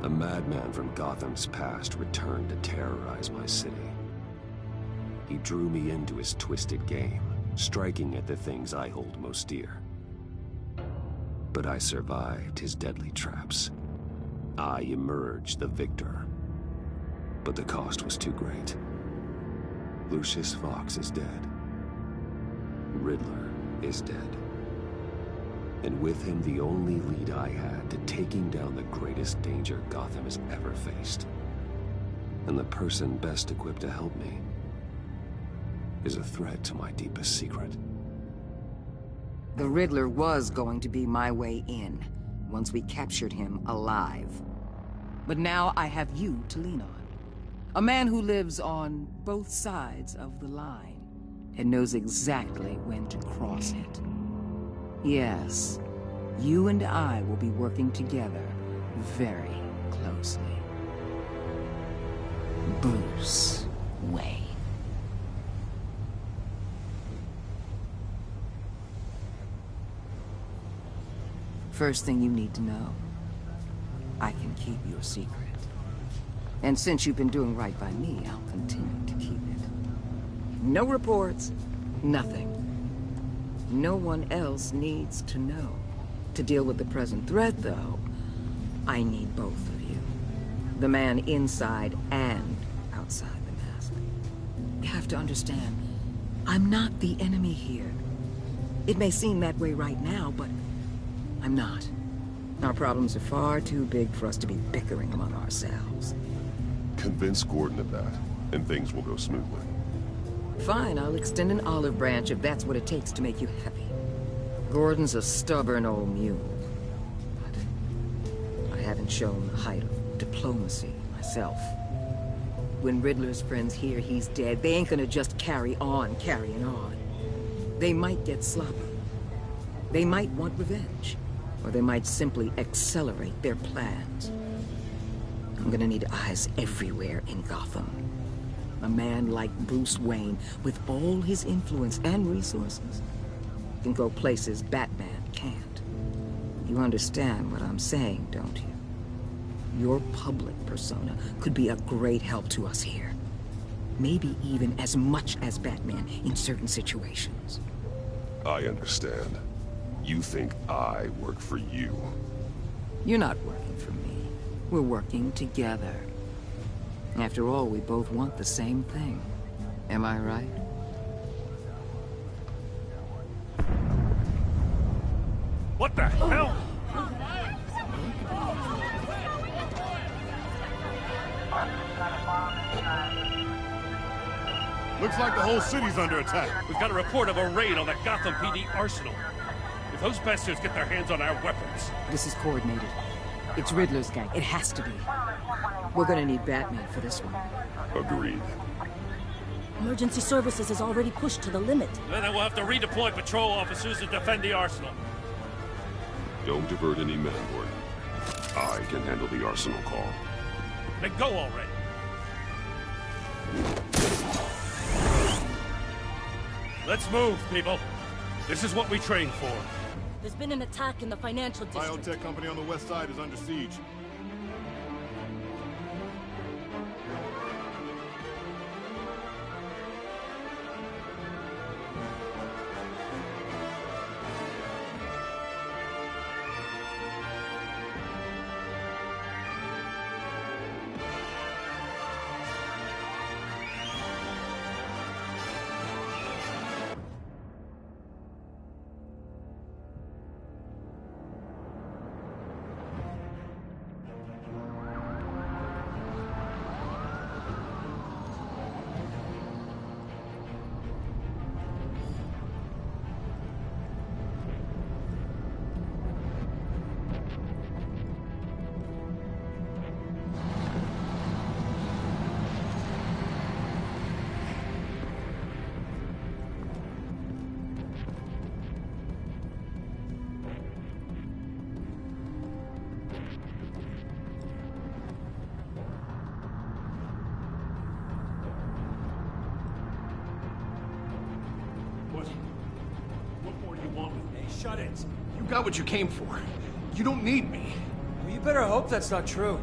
A madman from Gotham's past returned to terrorize my city. He drew me into his twisted game, striking at the things I hold most dear. But I survived his deadly traps. I emerged the victor. But the cost was too great. Lucius Fox is dead. Riddler is dead. And with him, the only lead I had to taking down the greatest danger Gotham has ever faced. And the person best equipped to help me is a threat to my deepest secret. The Riddler was going to be my way in, once we captured him alive. But now I have you to lean on. A man who lives on both sides of the line, and knows exactly when to cross it. Yes, you and I will be working together very closely. Bruce Wayne. First thing you need to know, I can keep your secret. And since you've been doing right by me, I'll continue to keep it. No reports, nothing. No one else needs to know. To deal with the present threat, though, I need both of you. The man inside and outside the mask. You have to understand, I'm not the enemy here. It may seem that way right now, but I'm not. Our problems are far too big for us to be bickering among ourselves. Convince Gordon of that, and things will go smoothly. Fine, I'll extend an olive branch if that's what it takes to make you happy. Gordon's a stubborn old mule. But I haven't shown the height of diplomacy myself. When Riddler's friends hear he's dead, they ain't gonna just carry on carrying on. They might get sloppy. They might want revenge. Or they might simply accelerate their plans. I'm gonna need eyes everywhere in Gotham. A man like Bruce Wayne, with all his influence and resources, can go places Batman can't. You understand what I'm saying, don't you? Your public persona could be a great help to us here. Maybe even as much as Batman in certain situations. I understand. You think I work for you. You're not working for me. We're working together. After all, we both want the same thing. Am I right? What the hell? Looks like the whole city's under attack. We've got a report of a raid on the Gotham PD arsenal. If those bastards get their hands on our weapons... This is coordinated. It's Riddler's gang. It has to be. We're gonna need Batman for this one. Agreed. Emergency services is already pushed to the limit. Then we'll have to redeploy patrol officers to defend the arsenal. Don't divert any men, Gordon. I can handle the arsenal call. Then go already. Let's move, people. This is what we trained for. There's been an attack in the financial district. Biotech company on the west side is under siege. What more do you want with me? Shut it. You got what you came for. You don't need me. Well, you better hope that's not true.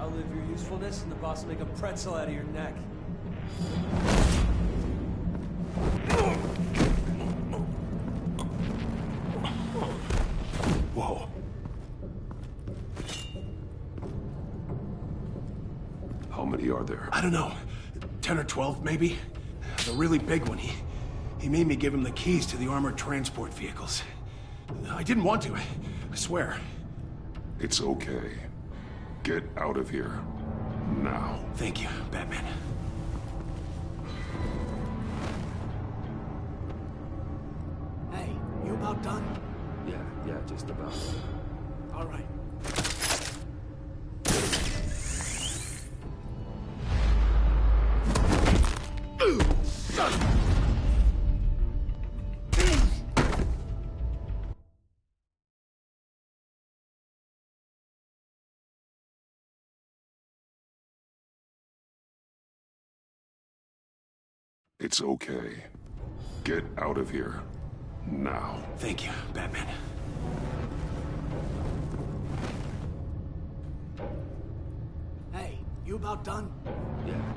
Outlive your usefulness and the boss will make a pretzel out of your neck. Whoa. How many are there? I don't know. 10 or 12, maybe? The really big one, he made me give him the keys to the armored transport vehicles. I didn't want to, I swear. It's okay. Get out of here. Now. Thank you, Batman. Hey, you about done? Yeah, just about. All right. It's okay. Get out of here. Now. Thank you, Batman. Hey, you about done?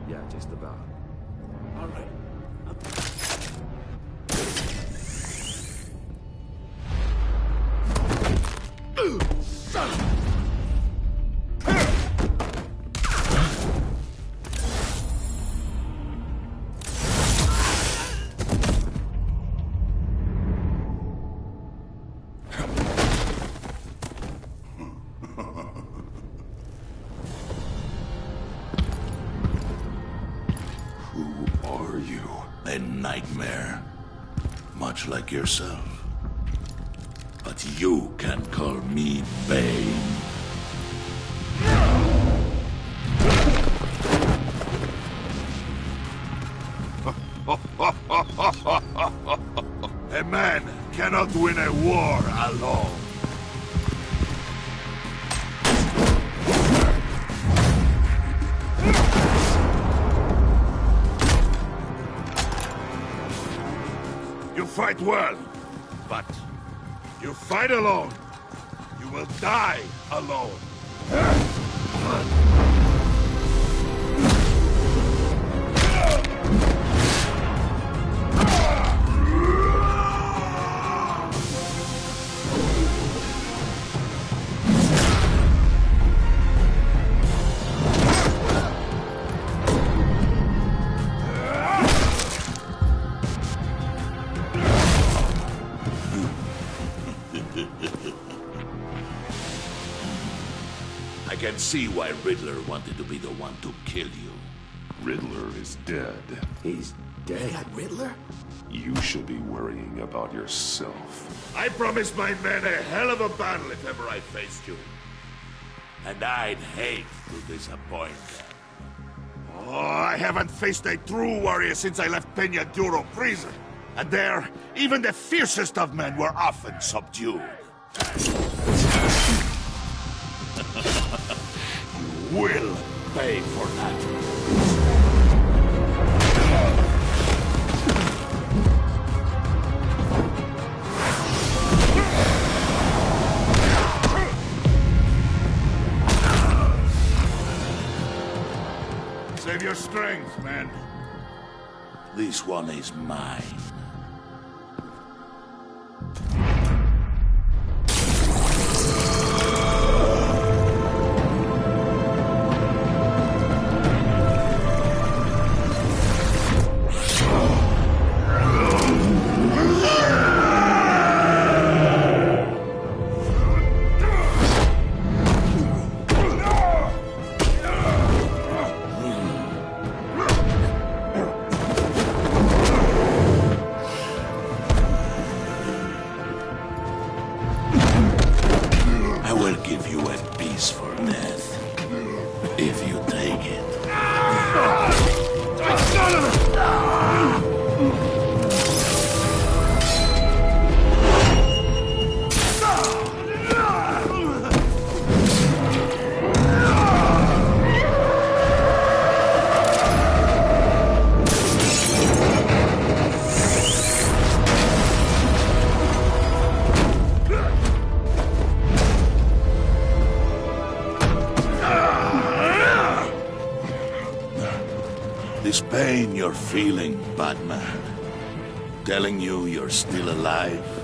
Yeah, just about. All right. A nightmare, much like yourself. But you can call me Bane. A man cannot win a war alone. You fight well, but you fight alone. You will die alone. I can see why Riddler wanted to be the one to kill you. Riddler is dead. He's dead? Riddler? You should be worrying about yourself. I promised my men a hell of a battle if ever I faced you. And I'd hate to disappoint them. Oh, I haven't faced a true warrior since I left Peña Duro prison. And there, even the fiercest of men were often subdued. You will pay for that. Save your strength, man. This one is mine. Give you a piece for death, if you take it. this pain you're feeling, Batman telling you you're still alive?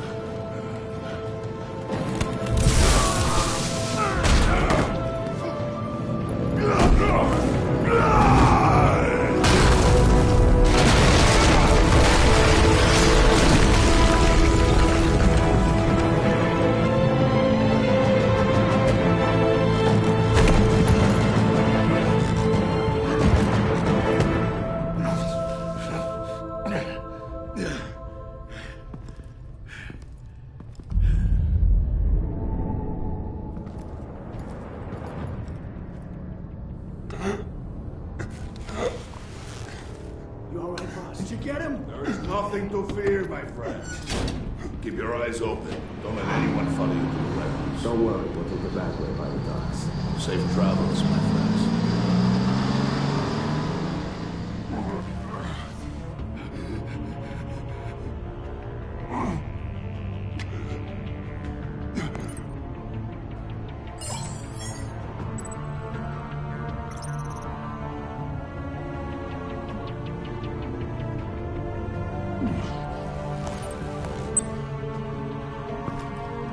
Nothing to fear, my friend. Keep your eyes open. Don't let anyone follow you to the warehouse. Don't worry, we'll take the back way by the docks. Safe travels, my friends.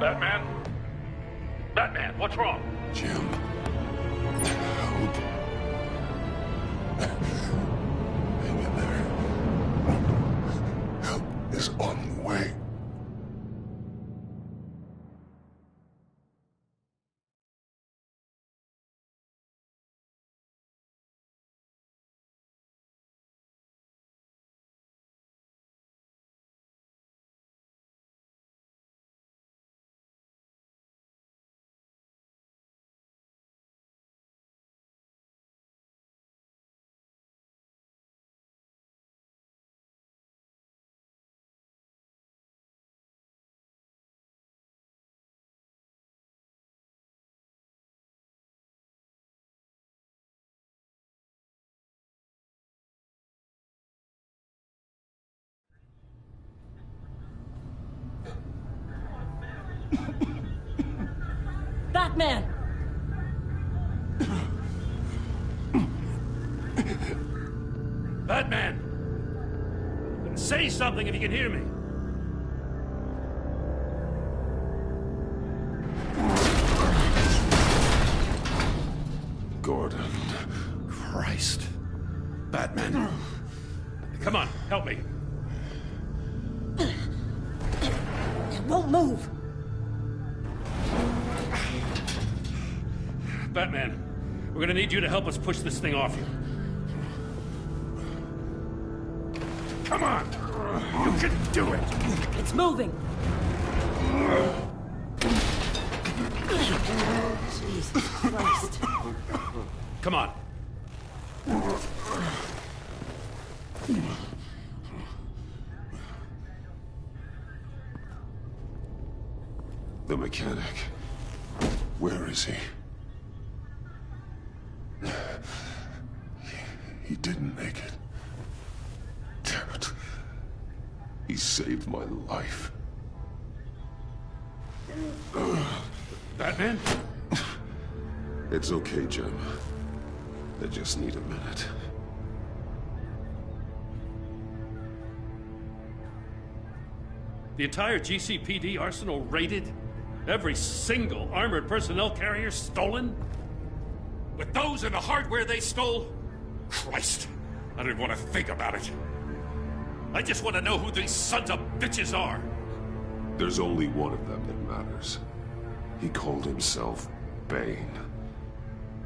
Batman? Batman, what's wrong? Jim. Help. Hang in there. Help is on the way. Batman! Batman! Say something if you can hear me. Gordon. Christ. Batman. Come on, help me. It won't move! Batman, we're gonna need you to help us push this thing off you. Come on! You can do it! It's moving! Jesus Christ. Come on. The mechanic. Where is he? He didn't make it. Damn it. He saved my life. Batman? It's okay, Jim. I just need a minute. The entire GCPD arsenal raided? Every single armored personnel carrier stolen? With those and the hardware they stole? Christ, I don't even want to think about it. I just want to know who these sons of bitches are. There's only one of them that matters. He called himself Bane.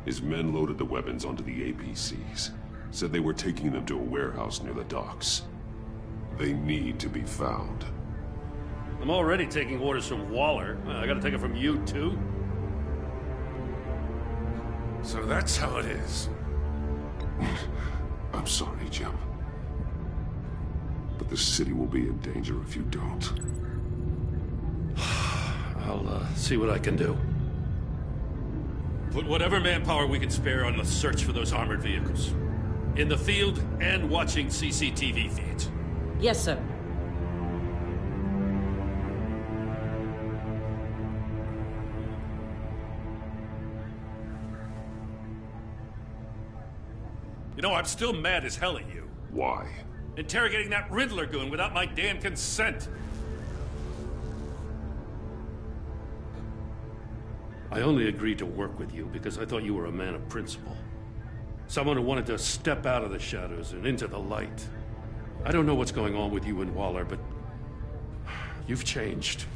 His men loaded the weapons onto the APCs. Said they were taking them to a warehouse near the docks. They need to be found. I'm already taking orders from Waller. I gotta take it from you, too? So that's how it is. I'm sorry, Jim. But the city will be in danger if you don't. I'll see what I can do. Put whatever manpower we can spare on the search for those armored vehicles. In the field and watching CCTV feeds. Yes, sir. You know, I'm still mad as hell at you. Why? Interrogating that Riddler goon without my damn consent. I only agreed to work with you because I thought you were a man of principle. Someone who wanted to step out of the shadows and into the light. I don't know what's going on with you and Waller, but you've changed.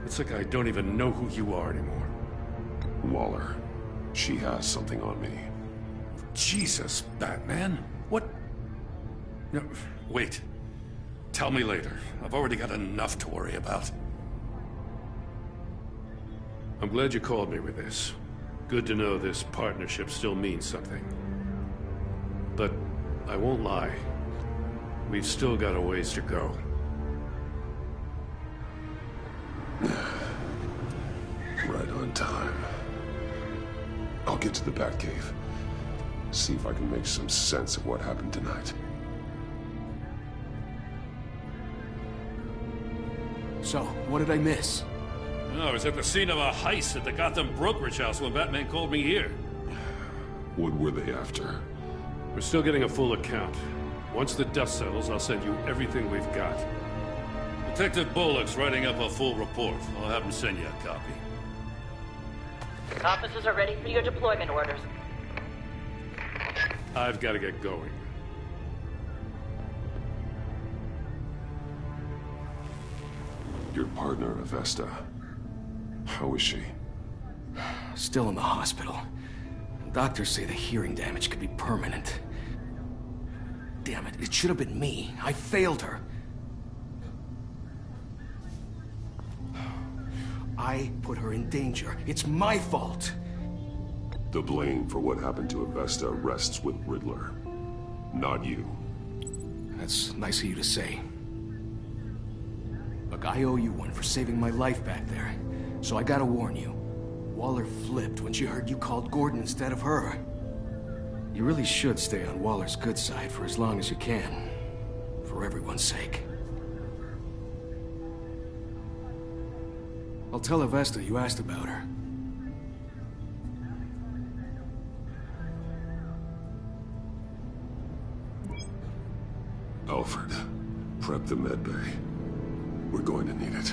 It's like I don't even know who you are anymore. Waller. She has something on me. Jesus, Batman. What? No, wait. Tell me later. I've already got enough to worry about. I'm glad you called me with this. Good to know this partnership still means something. But I won't lie. We've still got a ways to go. Right on time. I'll get to the Batcave. See if I can make some sense of what happened tonight. So, what did I miss? No, I was at the scene of a heist at the Gotham brokerage house when Batman called me here. What were they after? We're still getting a full account. Once the dust settles, I'll send you everything we've got. Detective BOOTLEG's writing up a full report. I'll have him send you a copy. Officers are ready for your deployment orders. I've got to get going. Your partner, Avesta. How is she? Still in the hospital. Doctors say the hearing damage could be permanent. Damn it, it should have been me. I failed her. I put her in danger. It's my fault. The blame for what happened to Avesta rests with Riddler, not you. That's nice of you to say. Look, I owe you one for saving my life back there. So I gotta warn you. Waller flipped when she heard you called Gordon instead of her. You really should stay on Waller's good side for as long as you can. For everyone's sake. I'll tell Avesta you asked about her. Alfred, prep the med bay. We're going to need it.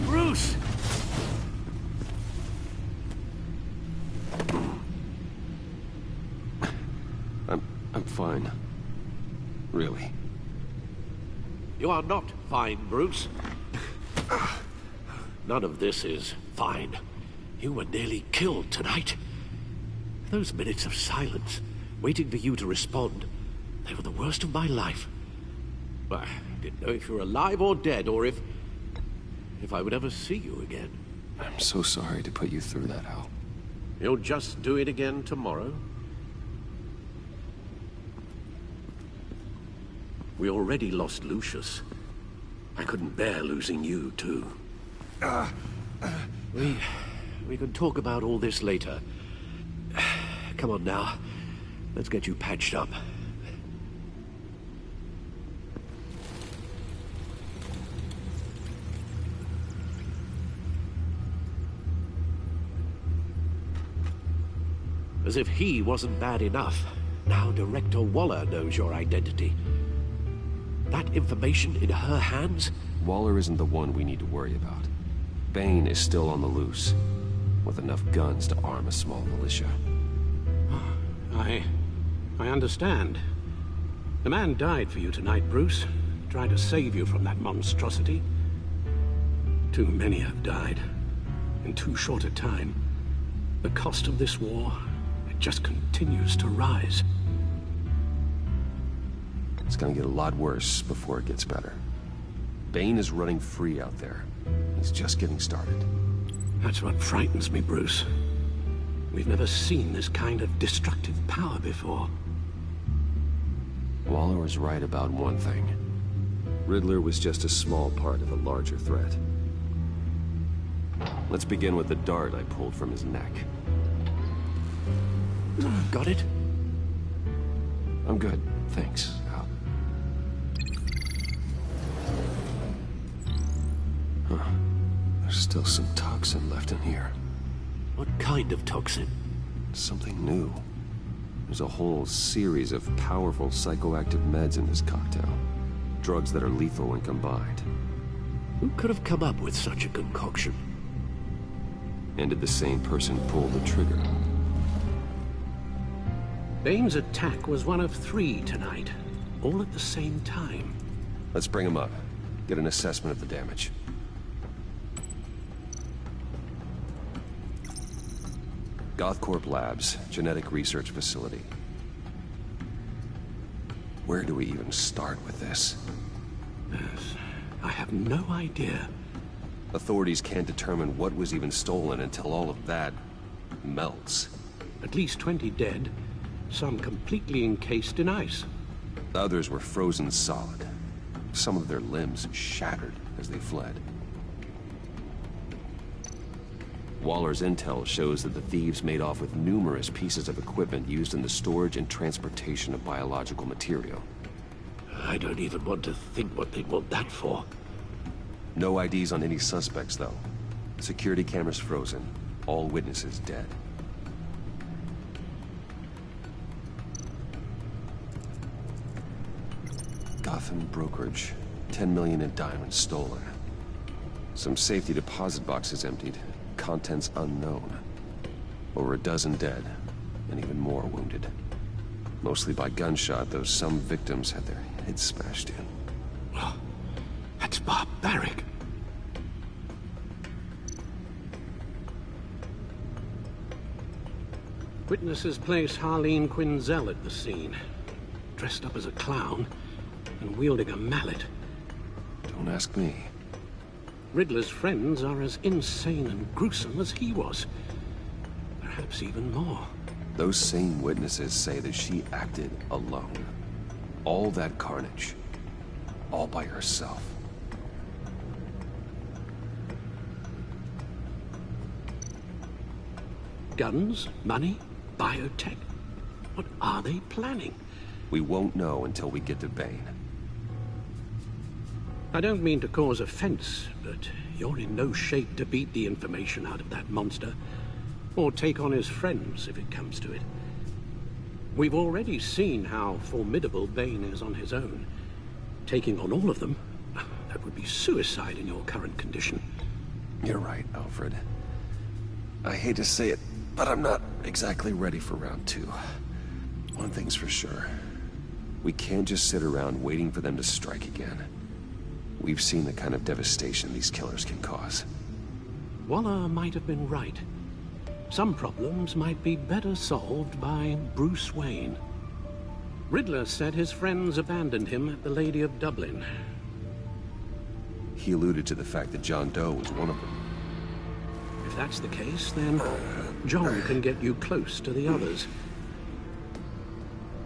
Bruce! I'm fine. Really. You are not fine, Bruce. None of this is fine. You were nearly killed tonight. Those minutes of silence, waiting for you to respond, they were the worst of my life. I didn't know if you were alive or dead, or if I would ever see you again. I'm so sorry to put you through that, Al. You'll just do it again tomorrow? We already lost Lucius. I couldn't bear losing you, too. We can talk about all this later. Come on now. Let's get you patched up. As if he wasn't bad enough, now Director Waller knows your identity. That information in her hands? Waller isn't the one we need to worry about. Bane is still on the loose, with enough guns to arm a small militia. I understand. The man died for you tonight, Bruce. Trying to save you from that monstrosity. Too many have died. In too short a time. The cost of this war, it just continues to rise. It's gonna get a lot worse before it gets better. Bane is running free out there. He's just getting started. That's what frightens me, Bruce. We've never seen this kind of destructive power before. Waller was right about one thing. Riddler was just a small part of a larger threat. Let's begin with the dart I pulled from his neck. Got it? I'm good, thanks. Huh. There's still some toxin left in here. What kind of toxin? Something new. There's a whole series of powerful psychoactive meds in this cocktail. Drugs that are lethal when combined. Who could have come up with such a concoction? And did the same person pull the trigger? Bane's attack was one of 3 tonight, all at the same time. Let's bring him up. Get an assessment of the damage. Gothcorp Labs, genetic research facility. Where do we even start with this? Yes, I have no idea. Authorities can't determine what was even stolen until all of that melts. At least 20 dead, some completely encased in ice. Others were frozen solid. Some of their limbs shattered as they fled. Waller's intel shows that the thieves made off with numerous pieces of equipment used in the storage and transportation of biological material. I don't even want to think what they'd want that for. No IDs on any suspects, though. Security cameras frozen. All witnesses dead. Gotham brokerage. 10 million in diamonds stolen. Some safety deposit boxes emptied. Contents unknown. Over a dozen dead, and even more wounded. Mostly by gunshot, though some victims had their heads smashed in. Oh, that's barbaric. Witnesses place Harleen Quinzel at the scene, dressed up as a clown and wielding a mallet. Don't ask me. Riddler's friends are as insane and gruesome as he was. Perhaps even more. Those same witnesses say that she acted alone. All that carnage. All by herself. Guns? Money? Biotech? What are they planning? We won't know until we get to Bane. I don't mean to cause offense, but you're in no shape to beat the information out of that monster, or take on his friends if it comes to it. We've already seen how formidable Bane is on his own. Taking on all of them, that would be suicide in your current condition. You're right, Alfred. I hate to say it, but I'm not exactly ready for round 2. One thing's for sure. We can't just sit around waiting for them to strike again. We've seen the kind of devastation these killers can cause. Waller might have been right. Some problems might be better solved by Bruce Wayne. Riddler said his friends abandoned him at the Lady of Dublin. He alluded to the fact that John Doe was one of them. If that's the case, then John can get you close to the others.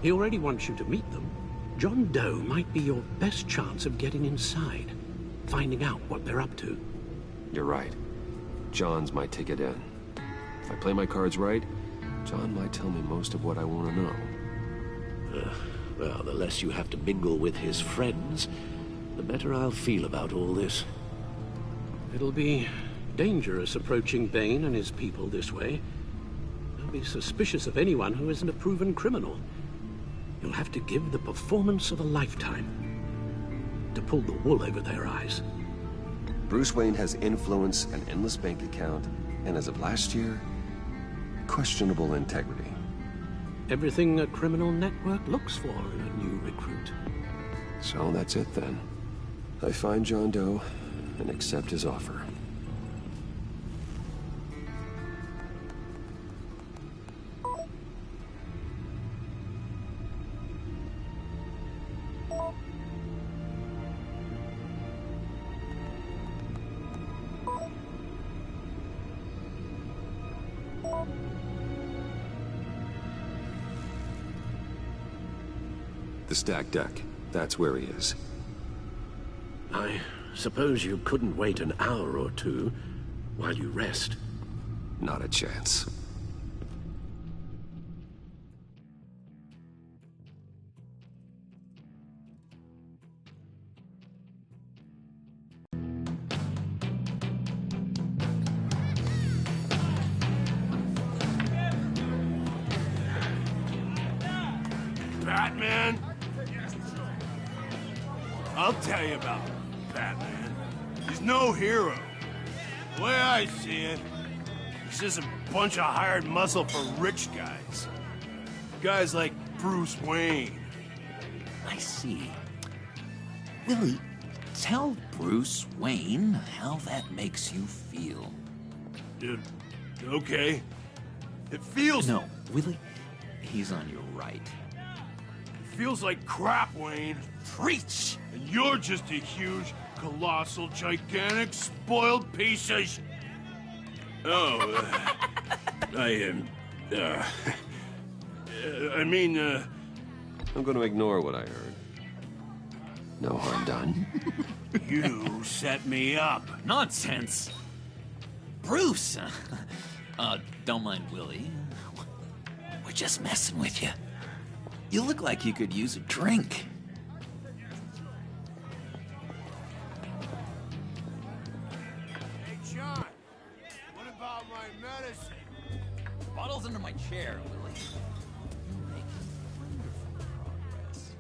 He already wants you to meet them. John Doe might be your best chance of getting inside, finding out what they're up to. You're right. John's my ticket in. If I play my cards right, John might tell me most of what I want to know. Well, the less you have to mingle with his friends, the better I'll feel about all this. It'll be dangerous approaching Bane and his people this way. They'll be suspicious of anyone who isn't a proven criminal. You'll have to give the performance of a lifetime to pull the wool over their eyes. Bruce Wayne has influence, an endless bank account, and as of last year, questionable integrity. Everything a criminal network looks for in a new recruit. So that's it then. I find John Doe and accept his offer. The stack deck. That's where he is. I suppose you couldn't wait an hour or two while you rest. Not a chance. Batman? I'll tell you about Batman. He's no hero. The way I see it, he's just a bunch of hired muscle for rich guys. Guys like Bruce Wayne. I see. Willie, tell Bruce Wayne how that makes you feel. Dude, okay. It feels... No, Willie, he's on your right. It feels like crap, Wayne. Preach! And you're just a huge, colossal, gigantic, spoiled piece of sh... Oh, I'm gonna ignore what I heard. No harm done. You set me up. Nonsense! Bruce! Don't mind Willie. We're just messing with you. You look like you could use a drink. Hey, John. What about my medicine? Bottle's under my chair, Willie. You're making wonderful progress.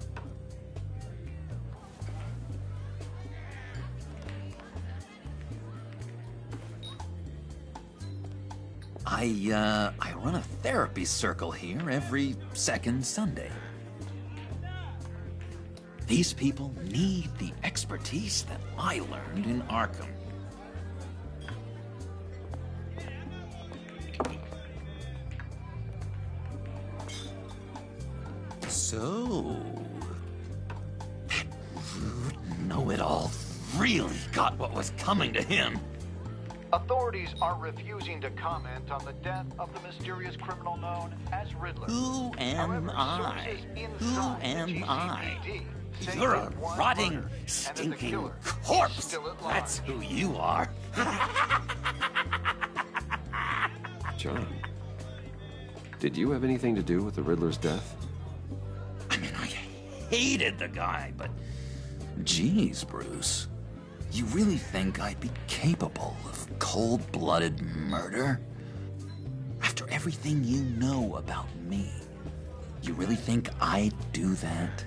I run a therapy circle here every second Sunday. These people need the expertise that I learned in Arkham. So, that rude know-it-all really got what was coming to him. Authorities are refusing to comment on the death of the mysterious criminal known as Riddler. Who am I? Who am I? You're a rotting, stinking corpse. That's who you are. John, did you have anything to do with the Riddler's death? I mean, I hated the guy, but geez, Bruce. You really think I'd be capable of cold-blooded murder? After everything you know about me, you really think I'd do that?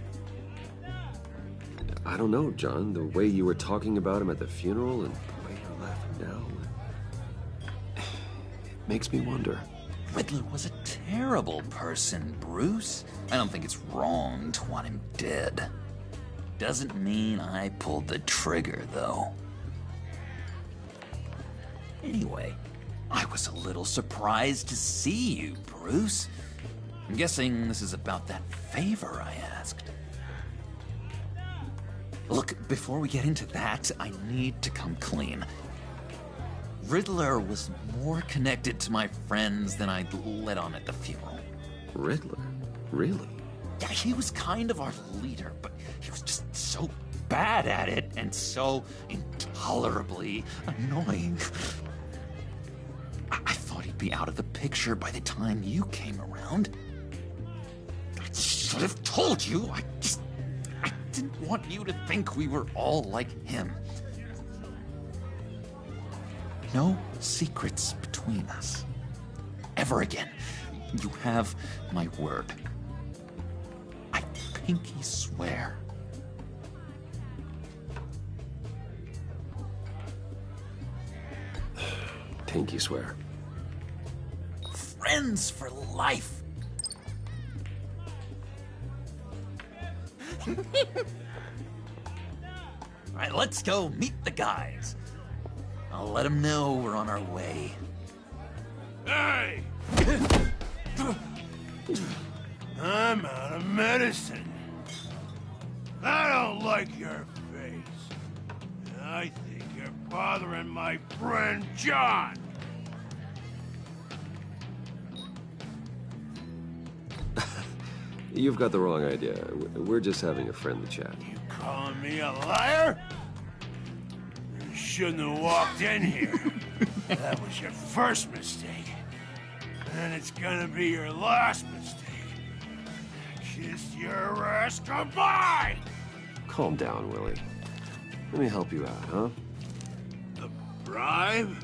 I don't know, John. The way you were talking about him at the funeral and the way you're laughing now... It makes me wonder. Riddler was a terrible person, Bruce. I don't think it's wrong to want him dead. Doesn't mean I pulled the trigger, though. Anyway, I was a little surprised to see you, Bruce. I'm guessing this is about that favor I asked. Look, before we get into that, I need to come clean. Riddler was more connected to my friends than I'd let on at the funeral. Riddler? Really? Yeah, he was kind of our leader, but he was just so bad at it and so intolerably annoying. I thought he'd be out of the picture by the time you came around. I should have told you. I didn't want you to think we were all like him. No secrets between us. Ever again. You have my word. I pinky swear. Pinky swear. Friends for life. All right, let's go meet the guys. I'll let them know we're on our way. Hey! I'm out of medicine. I don't like your face. I think you're bothering my friend John. You've got the wrong idea. We're just having a friendly chat. You calling me a liar? You shouldn't have walked in here. That was your first mistake. And it's gonna be your last mistake. Kiss your ass goodbye! Calm down, Willie. Let me help you out, huh? A bribe?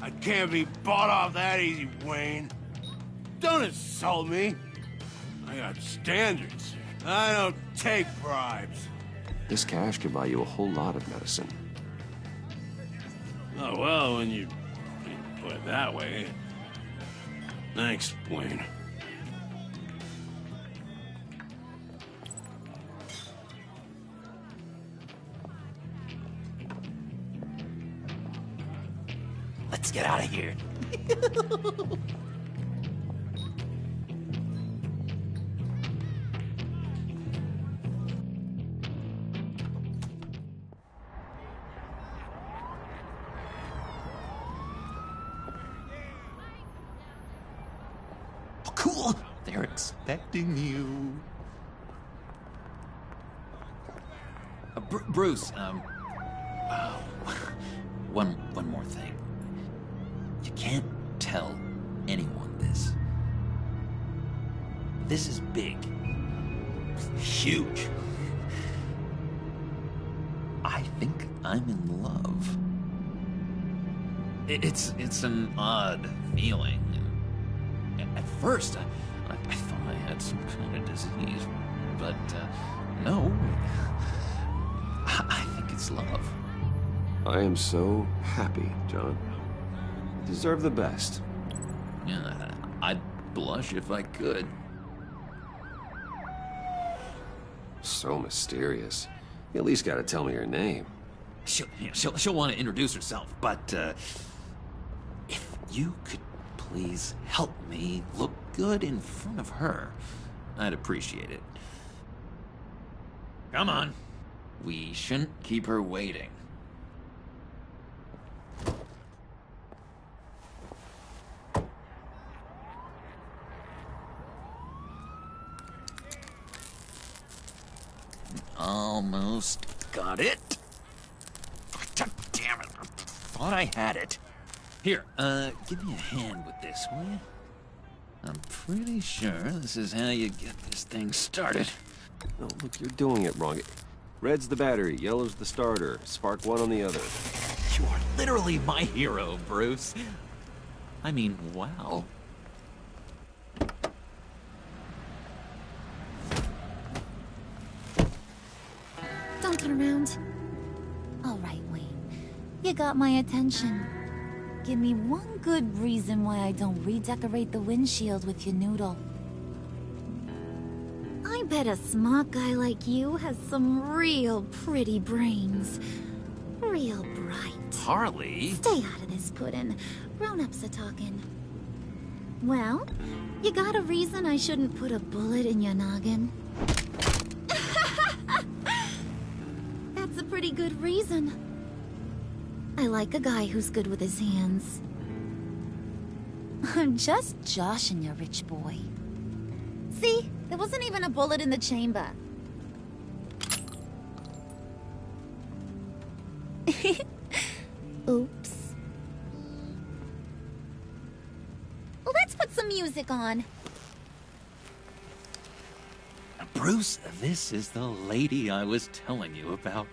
I can't be bought off that easy, Wayne. Don't insult me. I got standards. I don't take bribes. This cash could buy you a whole lot of medicine. Oh, well, when you put it that way. Thanks, Wayne. Let's get out of here. Oh, cool. They're expecting you. Bruce, one more thing. You can't tell anyone this. This is big. Huge. I think I'm in love. It's an odd feeling. At first, I thought I had some kind of disease, but no. I think it's love. I am so happy, John. You deserve the best. Yeah, I'd blush if I could. So mysterious. You at least gotta tell me your name. She'll want to introduce herself, but if you could please help me look good in front of her, I'd appreciate it. Come on. We shouldn't keep her waiting. Almost got it. Damn it. I thought I had it. Here, give me a hand with this, will you? I'm pretty sure this is how you get this thing started. No, look, you're doing it wrong. Red's the battery, yellow's the starter. Spark one on the other. You are literally my hero, Bruce. I mean, wow. Don't turn around. All right, Wayne. You got my attention. Give me one good reason why I don't redecorate the windshield with your noodle. I bet a smart guy like you has some real pretty brains. Real bright. Harley? Stay out of this, Puddin'. Grown-ups are talking. Well, you got a reason I shouldn't put a bullet in your noggin? That's a pretty good reason. I like a guy who's good with his hands. I'm just joshing you, rich boy. See? There wasn't even a bullet in the chamber. Oops. Well, let's put some music on. Bruce, this is the lady I was telling you about.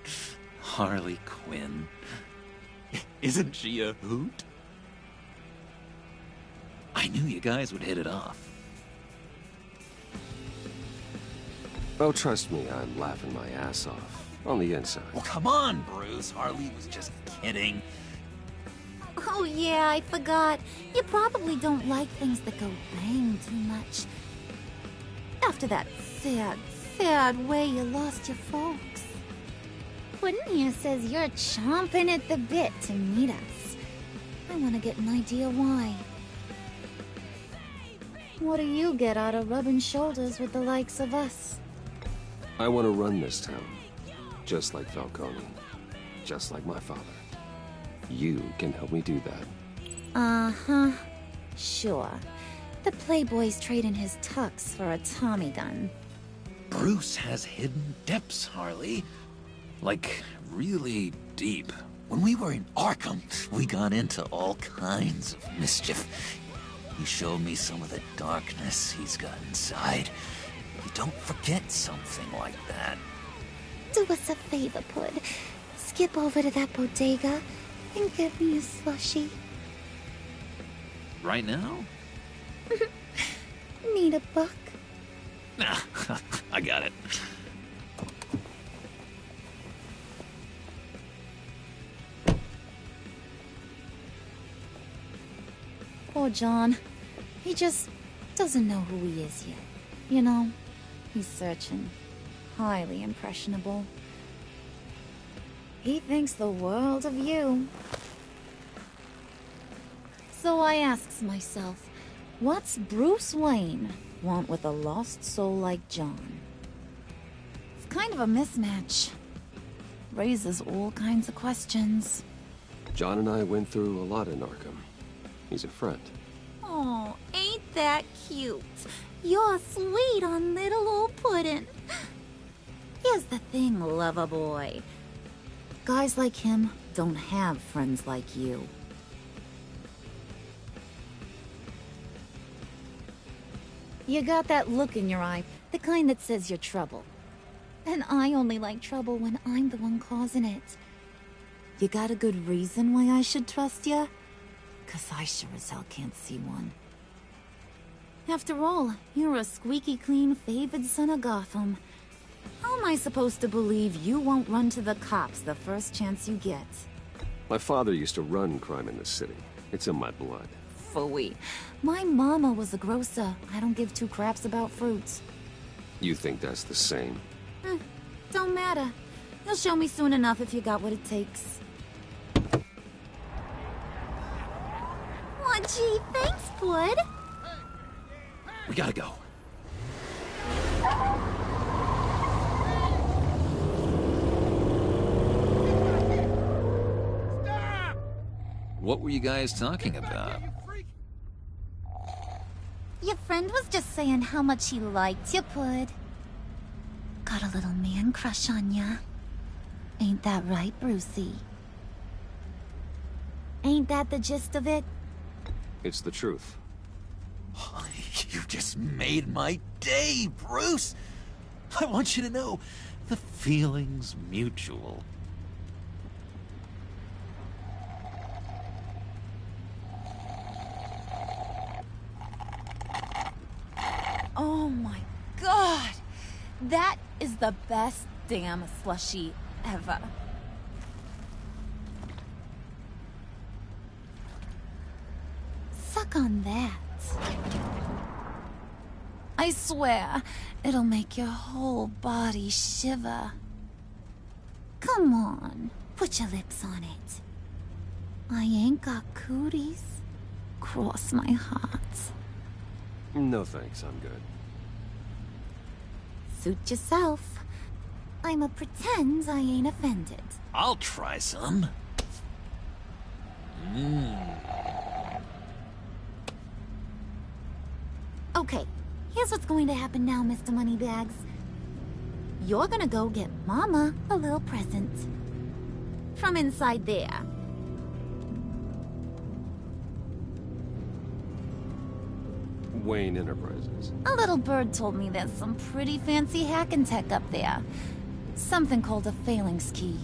Harley Quinn. Isn't she a hoot? I knew you guys would hit it off. Oh, trust me, I'm laughing my ass off. On the inside. Well, come on, Bruce. Harley was just kidding. Oh yeah, I forgot. You probably don't like things that go bang too much. After that sad, sad way you lost your folks. Puddin' here says you're chomping at the bit to meet us. I want to get an idea why. What do you get out of rubbing shoulders with the likes of us? I want to run this town. Just like Falcone. Just like my father. You can help me do that. Uh-huh. Sure. The Playboy's trading his tux for a Tommy gun. Bruce has hidden depths, Harley. Like, really deep. When we were in Arkham, we got into all kinds of mischief. He showed me some of the darkness he's got inside. You don't forget something like that. Do us a favor, Pud. Skip over to that bodega and get me a slushie. Right now? Need a buck? Nah, I got it. Poor John. He just doesn't know who he is yet. You know, he's searching. Highly impressionable. He thinks the world of you. So I asks myself, what's Bruce Wayne want with a lost soul like John? It's kind of a mismatch. Raises all kinds of questions. John and I went through a lot in Arkham. He's a friend. Oh, ain't that cute? You're sweet on little old Puddin'. Here's the thing, lover boy. Guys like him don't have friends like you. You got that look in your eye, the kind that says you're trouble. And I only like trouble when I'm the one causing it. You got a good reason why I should trust you? 'Cause I sure as hell can't see one. After all, you're a squeaky clean favored son of Gotham. How am I supposed to believe you won't run to the cops the first chance you get? My father used to run crime in the city. It's in my blood. Phooey. My mama was a grocer. I don't give two craps about fruits. You think that's the same? Don't matter. You'll show me soon enough if you got what it takes. Aw, gee, thanks, Bud. We gotta go. What were you guys talking about? Your friend was just saying how much he liked you, Pud. Got a little man crush on ya. Ain't that right, Brucey? Ain't that the gist of it? It's the truth. You just made my day, Bruce! I want you to know, the feeling's mutual. Oh my god! That is the best damn slushie ever. Suck on that. I swear, it'll make your whole body shiver. Come on, put your lips on it. I ain't got cooties. Cross my heart. No thanks, I'm good. Suit yourself. I'ma pretend I ain't offended. I'll try some. Okay, here's what's going to happen now, Mr. Moneybags. You're gonna go get Mama a little present. From inside there. Wayne Enterprises. A little bird told me there's some pretty fancy hacking tech up there. Something called a phalanx key.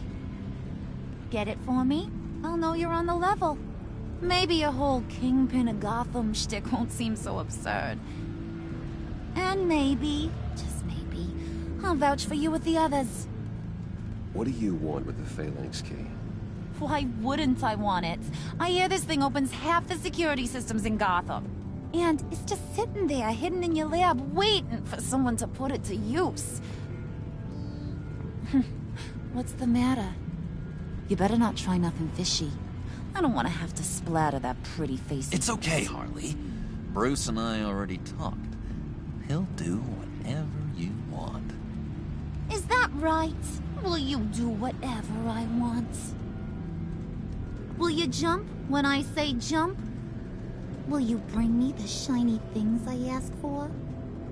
Get it for me? I'll know you're on the level. Maybe your whole Kingpin of Gotham shtick won't seem so absurd. And maybe, just maybe, I'll vouch for you with the others. What do you want with the phalanx key? Why wouldn't I want it? I hear this thing opens half the security systems in Gotham. And it's just sitting there, hidden in your lab, waiting for someone to put it to use. What's the matter? You better not try nothing fishy. I don't want to have to splatter that pretty face. It's okay, Harley. Bruce and I already talked. He'll do whatever you want. Is that right? Will you do whatever I want? Will you jump when I say jump? Will you bring me the shiny things I asked for?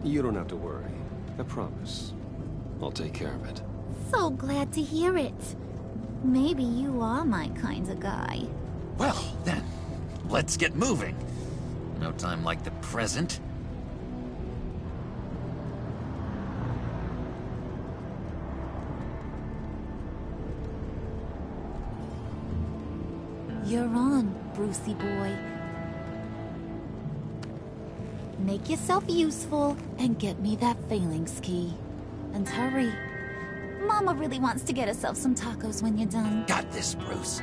You don't have to worry. I promise. I'll take care of it. So glad to hear it. Maybe you are my kind of guy. Well, then, let's get moving. No time like the present. You're on, Brucey boy. Make yourself useful and get me that phalanx key. And hurry. Mama really wants to get herself some tacos when you're done. Got this, Bruce.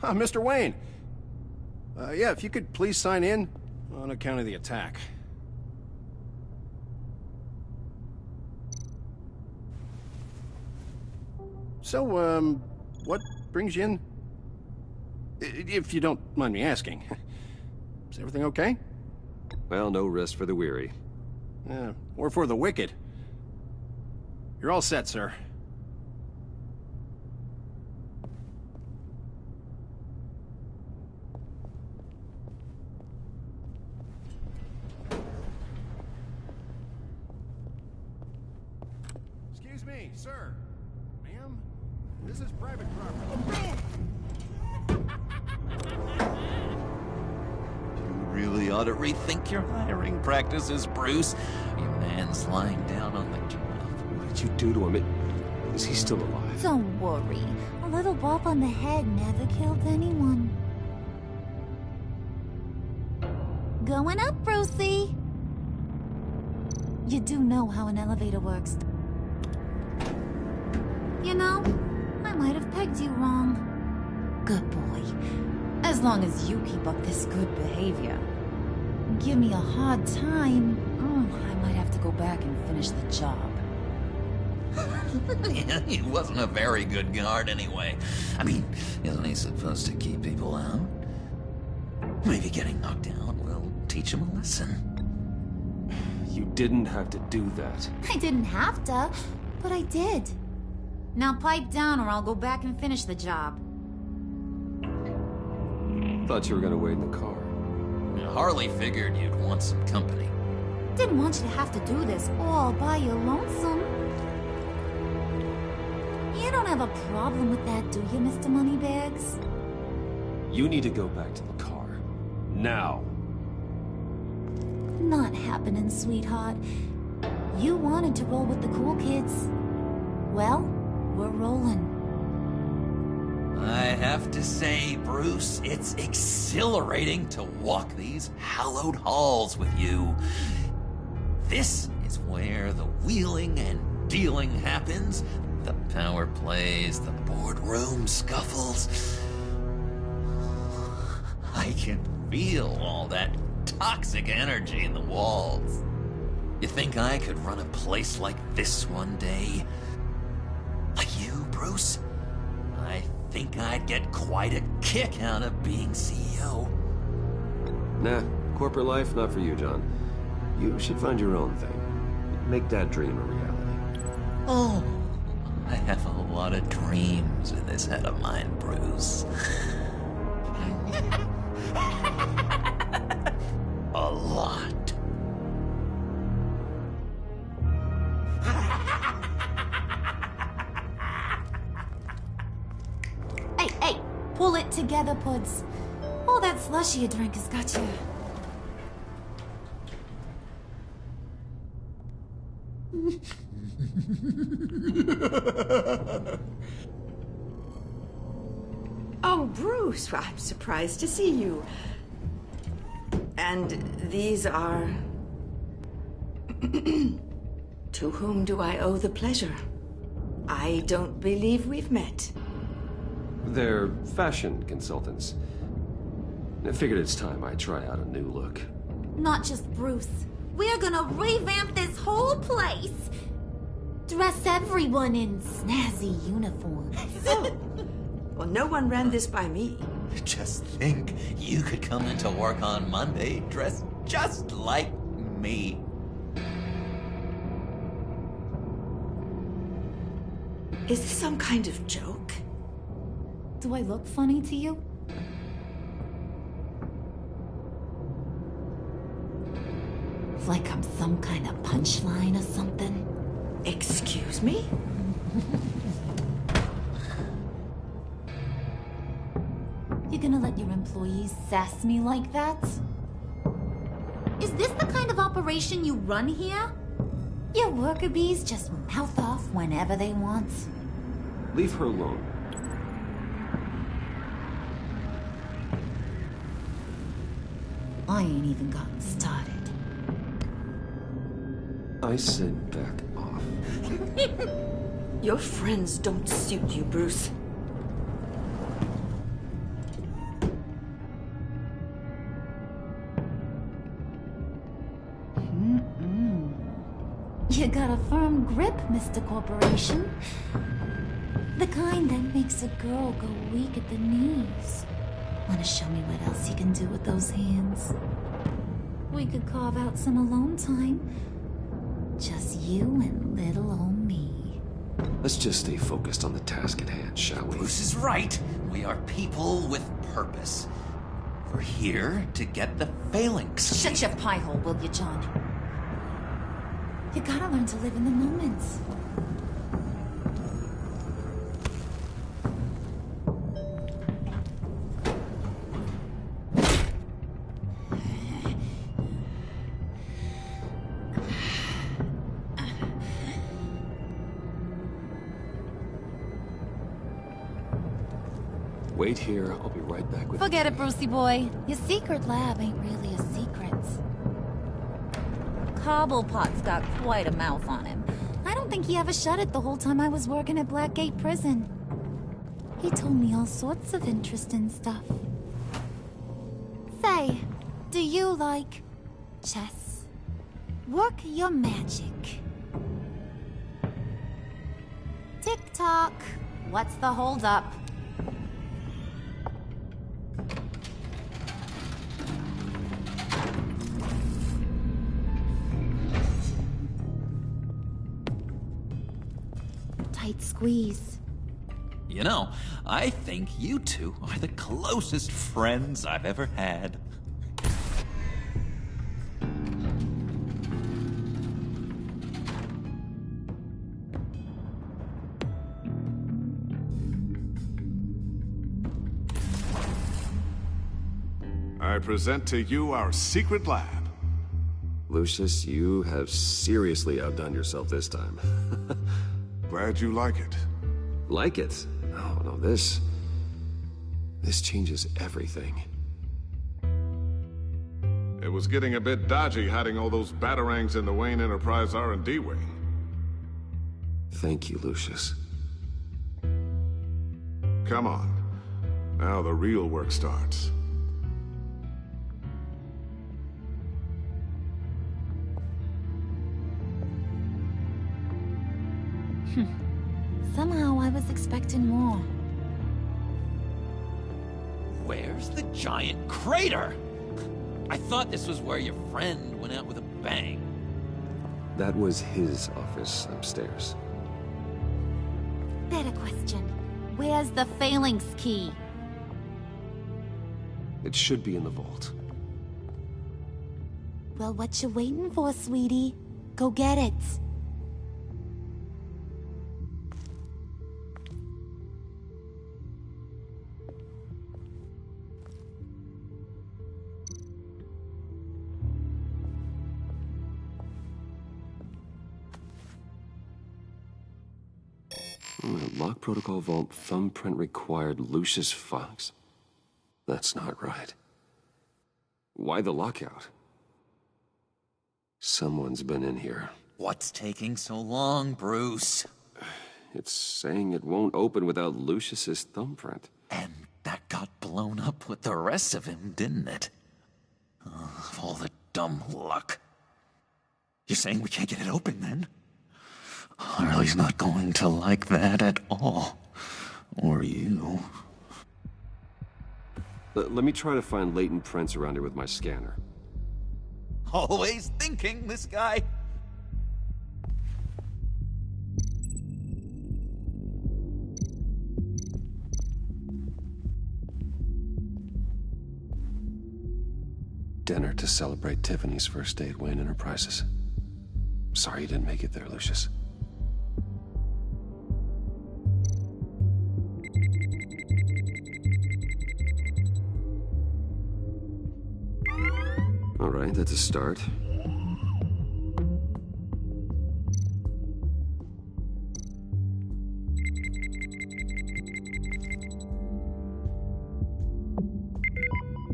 Mr. Wayne. Yeah, if you could please sign in on account of the attack. So, what brings you in? If you don't mind me asking. Is everything okay? Well, no rest for the weary. Yeah, or for the wicked. You're all set, sir. Excuse me, sir. Ma'am, this is private property. You really ought to rethink your hiring practices, Bruce. Your man's lying down on the job. What did you do to him? Is he still alive? Don't worry. A little bump on the head never killed anyone. Going up, Brucey. You do know how an elevator works. You know, I might have pegged you wrong. Good boy. As long as you keep up this good behavior. Give me a hard time, I might have to go back and finish the job. Yeah, he wasn't a very good guard anyway. I mean, isn't he supposed to keep people out? Maybe getting knocked out will teach him a lesson. You didn't have to do that. I didn't have to, but I did. Now pipe down or I'll go back and finish the job. Thought you were gonna wait in the car. Harley figured you'd want some company. Didn't want you to have to do this all by your lonesome. You don't have a problem with that, do you, Mr. Moneybags? You need to go back to the car. Now. Not happening, sweetheart. You wanted to roll with the cool kids. Well, we're rolling. I have to say, Bruce, it's exhilarating to walk these hallowed halls with you. This is where the wheeling and dealing happens. The power plays, the boardroom scuffles. I can feel all that toxic energy in the walls. You think I could run a place like this one day? Like you, Bruce? I think I'd get quite a kick out of being CEO. Nah, corporate life, not for you, John. You should find your own thing. Make that dream a reality. Oh, I have a lot of dreams in this head of mine, Bruce. A lot. Hey, pull it together, Puds. All that slushy you drank has got you. Oh, Bruce, I'm surprised to see you. And these are... To whom do I owe the pleasure? I don't believe we've met. They're fashion consultants. I figured it's time I try out a new look. Not just Bruce. We're gonna revamp this whole place. Dress everyone in snazzy uniforms. Well, no one ran this by me. Just think, you could come into work on Monday dressed just like me. Is this some kind of joke? Do I look funny to you? Like I'm some kind of punchline or something? Excuse me? You're gonna let your employees sass me like that? Is this the kind of operation you run here? Your worker bees just mouth off whenever they want. Leave her alone. I ain't even gotten started. I said back off. Your friends don't suit you, Bruce. You got a firm grip, Mr. Corporation. The kind that makes a girl go weak at the knees. Wanna show me what else you can do with those hands? We could carve out some alone time. Just you and little old me. Let's just stay focused on the task at hand, shall we? Bruce is right. We are people with purpose. We're here to get the phalanx. Shut your pie hole, will you, John? You gotta learn to live in the moment. Wait here, I'll be right back with Forget it, Brucey boy. Your secret lab ain't really a secret. Cobblepot's got quite a mouth on him. I don't think he ever shut it the whole time I was working at Blackgate Prison. He told me all sorts of interesting stuff. Say, do you like chess? Work your magic. Tick-tock. What's the holdup? Tight squeeze. You know, I think you two are the closest friends I've ever had. I present to you our secret lab. Lucius, you have seriously outdone yourself this time. Glad you like it. Like it? Oh, no, this changes everything. It was getting a bit dodgy hiding all those batarangs in the Wayne Enterprise R&D wing. Thank you, Lucius. Come on. Now the real work starts. Somehow I was expecting more. Where's the giant crater? I thought this was where your friend went out with a bang. That was his office upstairs. Better question. Where's the phalanx key? It should be in the vault. Well, what you waiting for, sweetie? Go get it. Lock protocol vault thumbprint required Lucius Fox. That's not right. Why the lockout? Someone's been in here. What's taking so long, Bruce? It's saying it won't open without Lucius's thumbprint. And That got blown up with the rest of him, didn't it? Of all the dumb luck. You're saying we can't get it open, then? Harley's not going to like that at all. Or you. Let me try to find latent prints around here with my scanner. Always thinking, this guy. Dinner to celebrate Tiffany's first day at Wayne Enterprises. Sorry you didn't make it there, Lucius. All right, that's a start.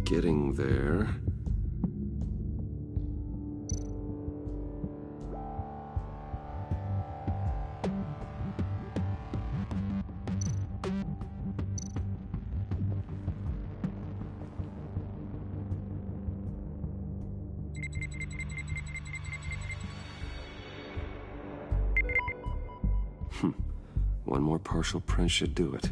Getting there. One more partial print should do it.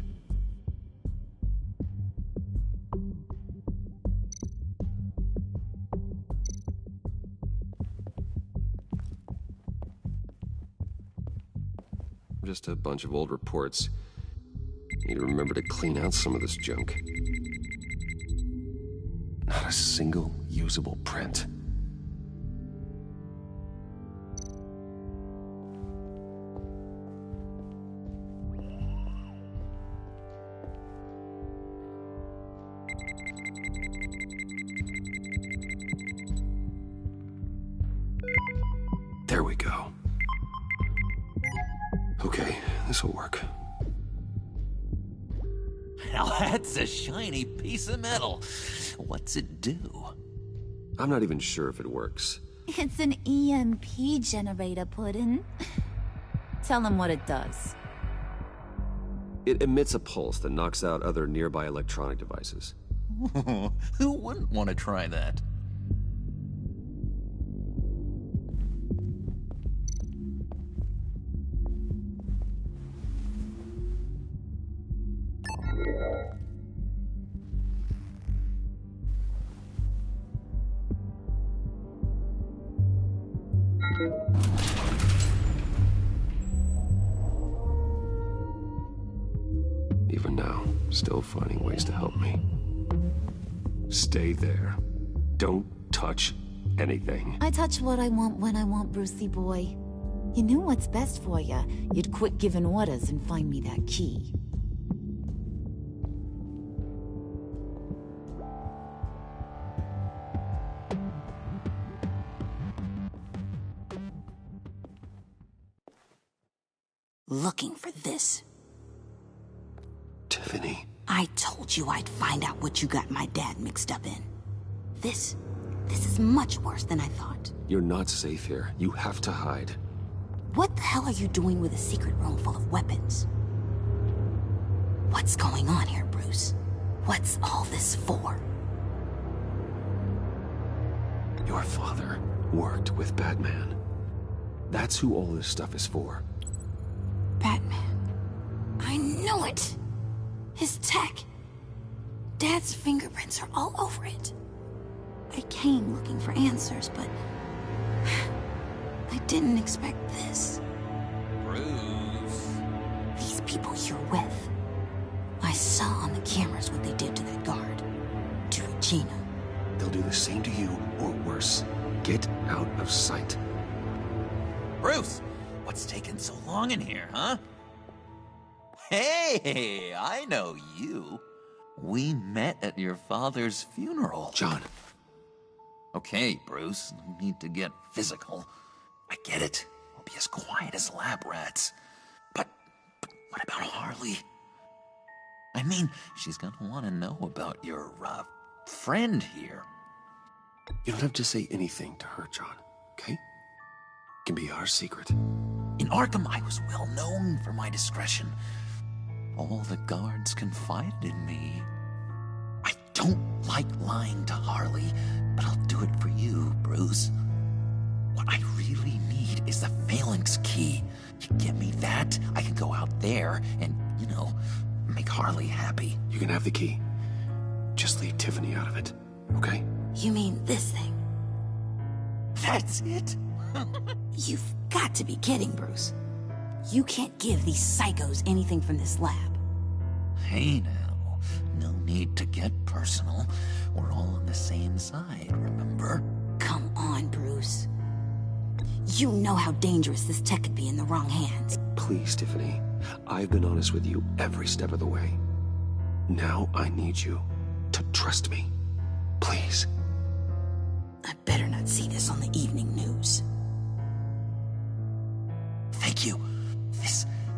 Just a bunch of old reports. Need to remember to clean out some of this junk. Not a single usable print. There we go. Okay, this'll work. Now that's a shiny piece of metal. What's it do? I'm not even sure if it works. It's an EMP generator, Puddin'. Tell him what it does. It emits a pulse that knocks out other nearby electronic devices. Who wouldn't want to try that? Even now, still finding ways to help me. Stay there. Don't touch anything. I touch what I want when I want, Brucey boy. You knew what's best for you. You'd quit giving orders and find me that key. Looking for this. Tiffany. I told you I'd find out what you got my dad mixed up in. This is much worse than I thought. You're not safe here. You have to hide. What the hell are you doing with a secret room full of weapons? What's going on here, Bruce? What's all this for? Your father worked with Batman. That's who all this stuff is for. Batman. I knew it! His tech. Dad's fingerprints are all over it. I came looking for answers, but I didn't expect this. Bruce. These people you're with. I saw on the cameras what they did to that guard. To Regina. They'll do the same to you, or worse. Get out of sight. Bruce, what's taking so long in here, huh? Hey, I know you. We met at your father's funeral. John. Okay, Bruce, no need to get physical. I get it. We'll be as quiet as lab rats. But what about Harley? I mean, she's gonna want to know about your, friend here. You don't have to say anything to her, John, okay? It can be our secret. In Arkham, I was well known for my discretion. All the guards confided in me. don't like lying to Harley, but I'll do it for you, Bruce. What I really need is the phalanx key. You get me that, I can go out there and, you know, make Harley happy. You can have the key. Just leave Tiffany out of it, okay? You mean this thing? That's it? You've got to be kidding, Bruce. You can't give these psychos anything from this lab. Hey now, no need to get personal. We're all on the same side, remember? Come on, Bruce. You know how dangerous this tech could be in the wrong hands. Please, Tiffany. I've been honest with you every step of the way. Now I need you to trust me. Please. I better not see this on the evening news. Thank you.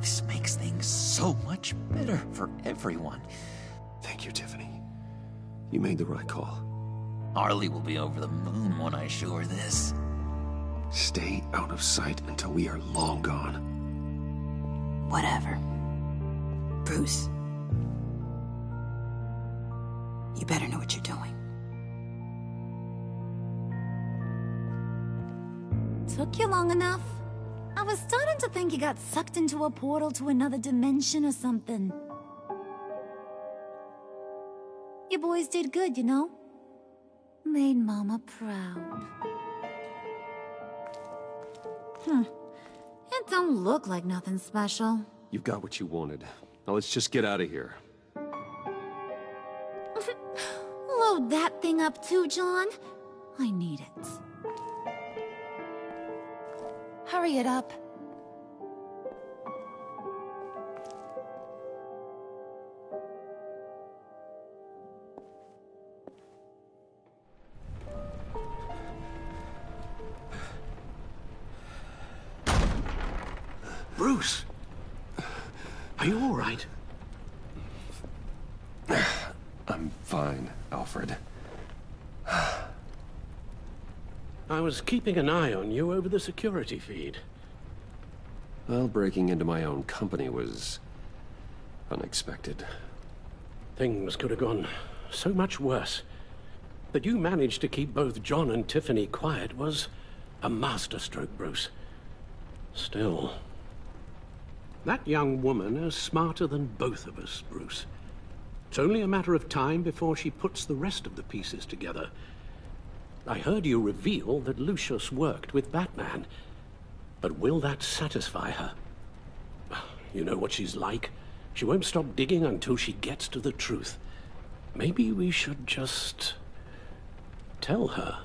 This makes things so much better for everyone. Thank you, Tiffany. You made the right call. Harley will be over the moon when I show her this. Stay out of sight until we are long gone. Whatever. Bruce. You better know what you're doing. Took you long enough? I was starting to think you got sucked into a portal to another dimension or something. You boys did good, you know? Made Mama proud. It don't look like nothing special. You've got what you wanted. Now let's just get out of here. Load that thing up too, John. I need it. Hurry it up. Bruce! Are you all right? I'm fine, Alfred. I was keeping an eye on you over the security feed. Well, breaking into my own company was unexpected. Things could have gone so much worse. That you managed to keep both John and Tiffany quiet was a masterstroke, Bruce. Still, that young woman is smarter than both of us, Bruce. It's only a matter of time before she puts the rest of the pieces together. I heard you reveal that Lucius worked with Batman. But will that satisfy her? You know what she's like. She won't stop digging until she gets to the truth. Maybe we should just tell her.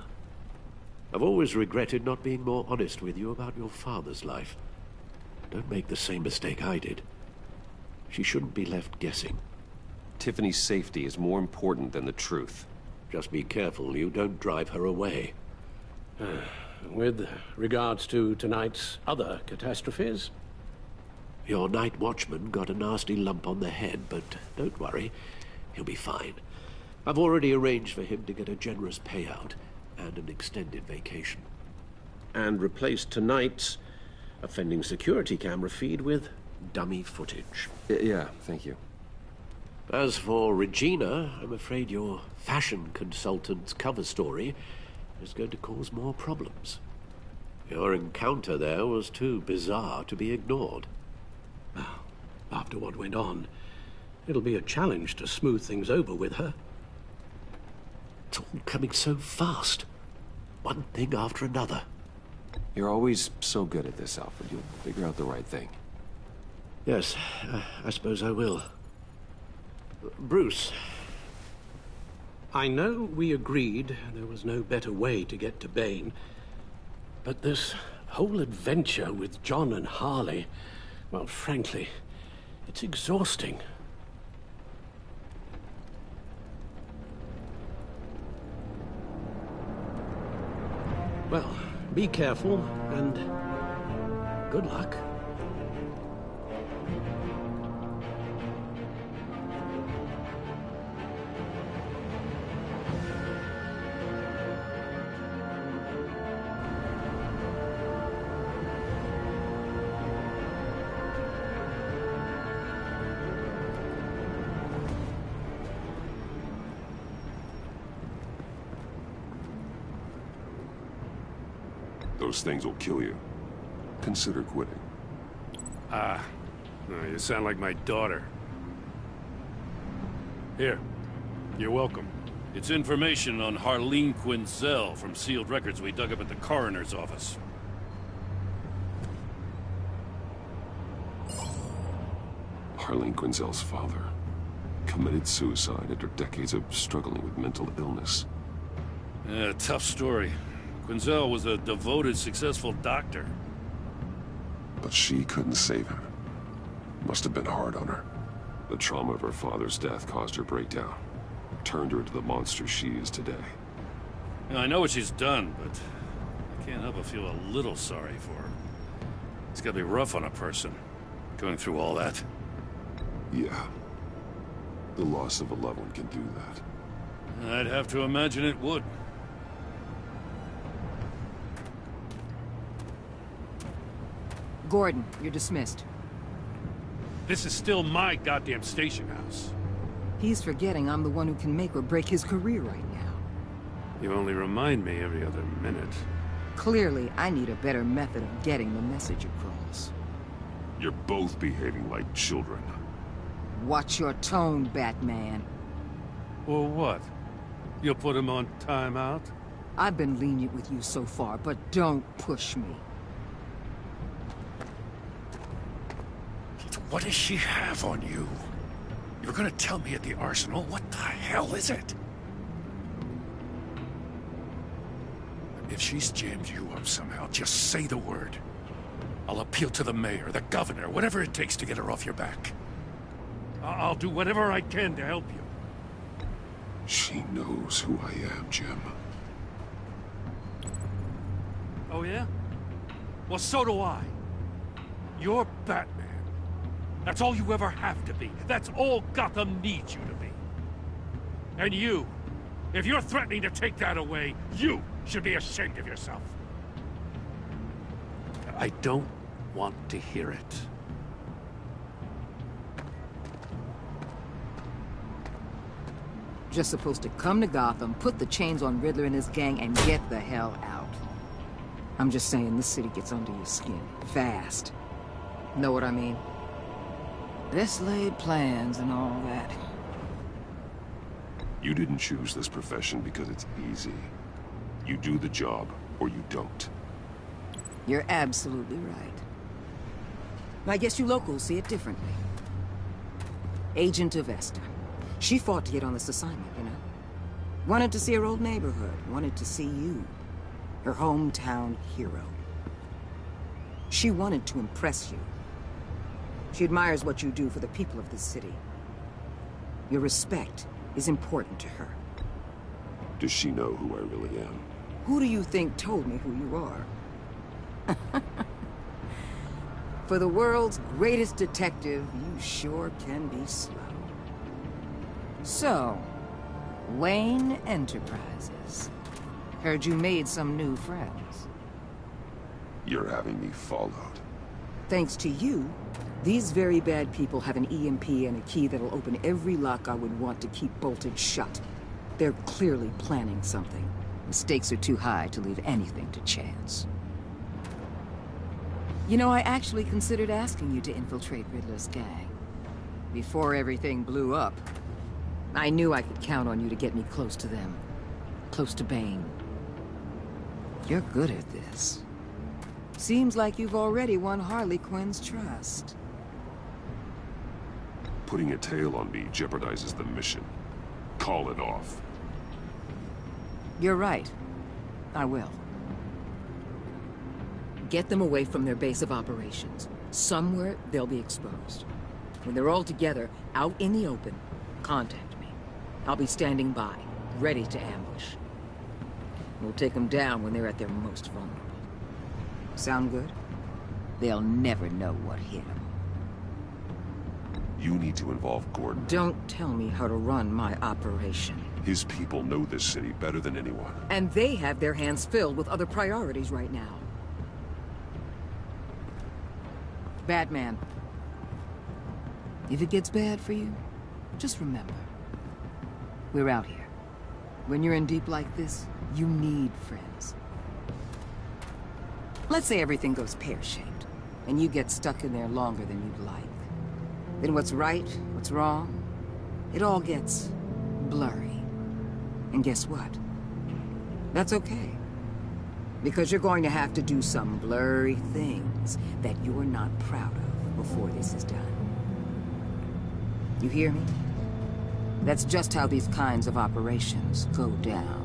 I've always regretted not being more honest with you about your father's life. Don't make the same mistake I did. She shouldn't be left guessing. Tiffany's safety is more important than the truth. Just be careful you don't drive her away. With regards to tonight's other catastrophes? Your night watchman got a nasty lump on the head, but don't worry. He'll be fine. I've already arranged for him to get a generous payout and an extended vacation. And replaced tonight's offending security camera feed with dummy footage. Yeah, thank you. As for Regina, I'm afraid your fashion consultant's cover story is going to cause more problems. Your encounter there was too bizarre to be ignored. Well, after what went on, it'll be a challenge to smooth things over with her. It's all coming so fast. One thing after another. You're always so good at this, Alfred. You'll figure out the right thing. Yes, I suppose I will. Bruce. I know we agreed there was no better way to get to Bane, but this whole adventure with John and Harley, well, frankly, it's exhausting. Well, be careful, and good luck. those things will kill you, consider quitting. Ah, you sound like my daughter. Here, you're welcome. It's information on Harleen Quinzel from sealed records we dug up at the coroner's office. Harleen Quinzel's father committed suicide after decades of struggling with mental illness. Yeah, tough story. Quinzel was a devoted, successful doctor. But she couldn't save him. Must have been hard on her. The trauma of her father's death caused her breakdown. Turned her into the monster she is today. You know, I know what she's done, but I can't help but feel a little sorry for her. It's gotta be rough on a person, going through all that. Yeah. The loss of a loved one can do that. I'd have to imagine it would. Gordon, you're dismissed. This is still my goddamn station house. He's forgetting I'm the one who can make or break his career right now. You only remind me every other minute. Clearly, I need a better method of getting the message across. You're both behaving like children. Watch your tone, Batman. Or what? You'll put him on timeout? I've been lenient with you so far, but don't push me. What does she have on you? You're gonna tell me at the arsenal? What the hell is it? If she's jammed you up somehow, just say the word. I'll appeal to the mayor, the governor, whatever it takes to get her off your back. I'll do whatever I can to help you. She knows who I am, Jim. Oh, yeah? Well, so do I. You're Batman. That's all you ever have to be. That's all Gotham needs you to be. And you, if you're threatening to take that away, you should be ashamed of yourself. I don't want to hear it. Just supposed to come to Gotham, put the chains on Riddler and his gang, and get the hell out. I'm just saying, this city gets under your skin. Fast. Know what I mean? Best laid plans and all that. You didn't choose this profession because it's easy. You do the job, or you don't. You're absolutely right. I guess you locals see it differently. Agent of Vesta. She fought to get on this assignment, you know? Wanted to see her old neighborhood. Wanted to see you. Her hometown hero. She wanted to impress you. She admires what you do for the people of this city. Your respect is important to her. Does she know who I really am? Who do you think told me who you are? For the world's greatest detective, you sure can be slow. So, Wayne Enterprises. Heard you made some new friends. You're having me followed. Thanks to you, these very bad people have an EMP and a key that'll open every lock I would want to keep bolted shut. They're clearly planning something. The stakes are too high to leave anything to chance. You know, I actually considered asking you to infiltrate Riddler's gang. Before everything blew up, I knew I could count on you to get me close to them. Close to Bane. You're good at this. Seems like you've already won Harley Quinn's trust. Putting a tail on me jeopardizes the mission. Call it off. You're right. I will. Get them away from their base of operations. Somewhere they'll be exposed. When they're all together, out in the open, contact me. I'll be standing by, ready to ambush. We'll take them down when they're at their most vulnerable. Sound good? They'll never know what hit them. You need to involve Gordon. Don't tell me how to run my operation. His people know this city better than anyone. And they have their hands filled with other priorities right now. Batman. If it gets bad for you, just remember. We're out here. When you're in deep like this, you need friends. Let's say everything goes pear-shaped, and you get stuck in there longer than you'd like. Then what's right, what's wrong, it all gets blurry. And guess what? That's okay. Because you're going to have to do some blurry things that you're not proud of before this is done. You hear me? That's just how these kinds of operations go down.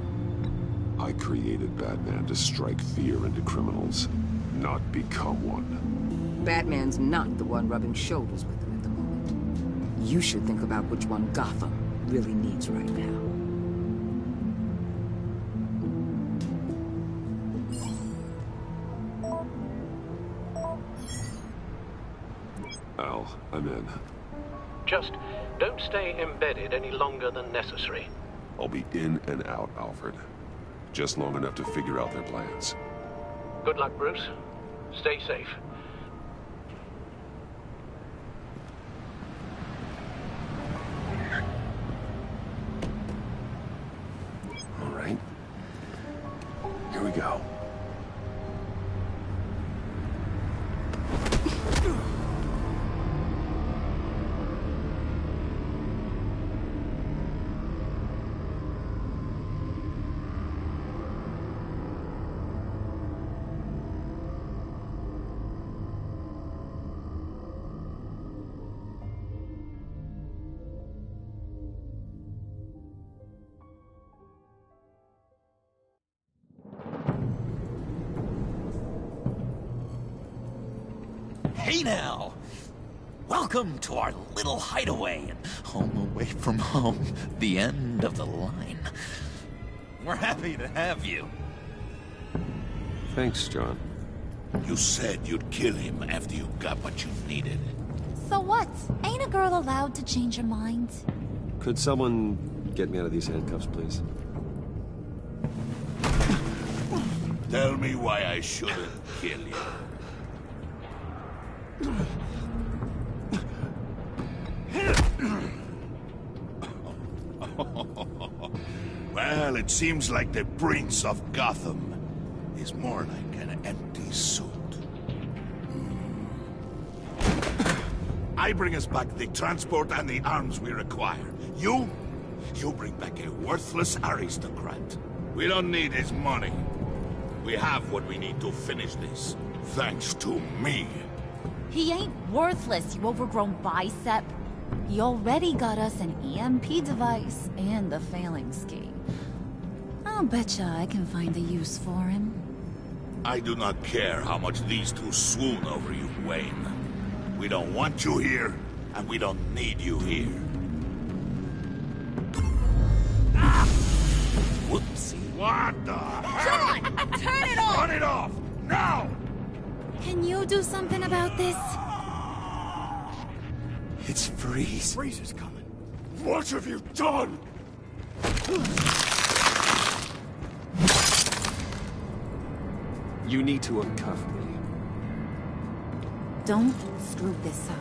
I created Batman to strike fear into criminals, not become one. Batman's not the one rubbing shoulders with them at the moment. You should think about which one Gotham really needs right now. Al, I'm in. Just don't stay embedded any longer than necessary. I'll be in and out, Alfred. Just long enough to figure out their plans. Good luck, Bruce. Stay safe. All right. Here we go. Hey now! Welcome to our little hideaway and home away from home, the end of the line. We're happy to have you. Thanks, John. You said you'd kill him after you got what you needed. So what? Ain't a girl allowed to change her mind? Could someone get me out of these handcuffs, please? Tell me why I shouldn't kill you. Well, it seems like the Prince of Gotham is more like an empty suit. I bring us back the transport and the arms we require. You bring back a worthless aristocrat. We don't need his money. We have what we need to finish this, thanks to me. He ain't worthless, you overgrown bicep. He already got us an EMP device and the failing scheme. I'll betcha I can find a use for him. I do not care how much these two swoon over you, Wayne. We don't want you here, and we don't need you here. Ah! Whoopsie. What the hell? John! Turn it off! Turn it off! Now! Can you do something about this? It's Freeze. Freeze is coming. What have you done? You need to uncuff me. Don't screw this up.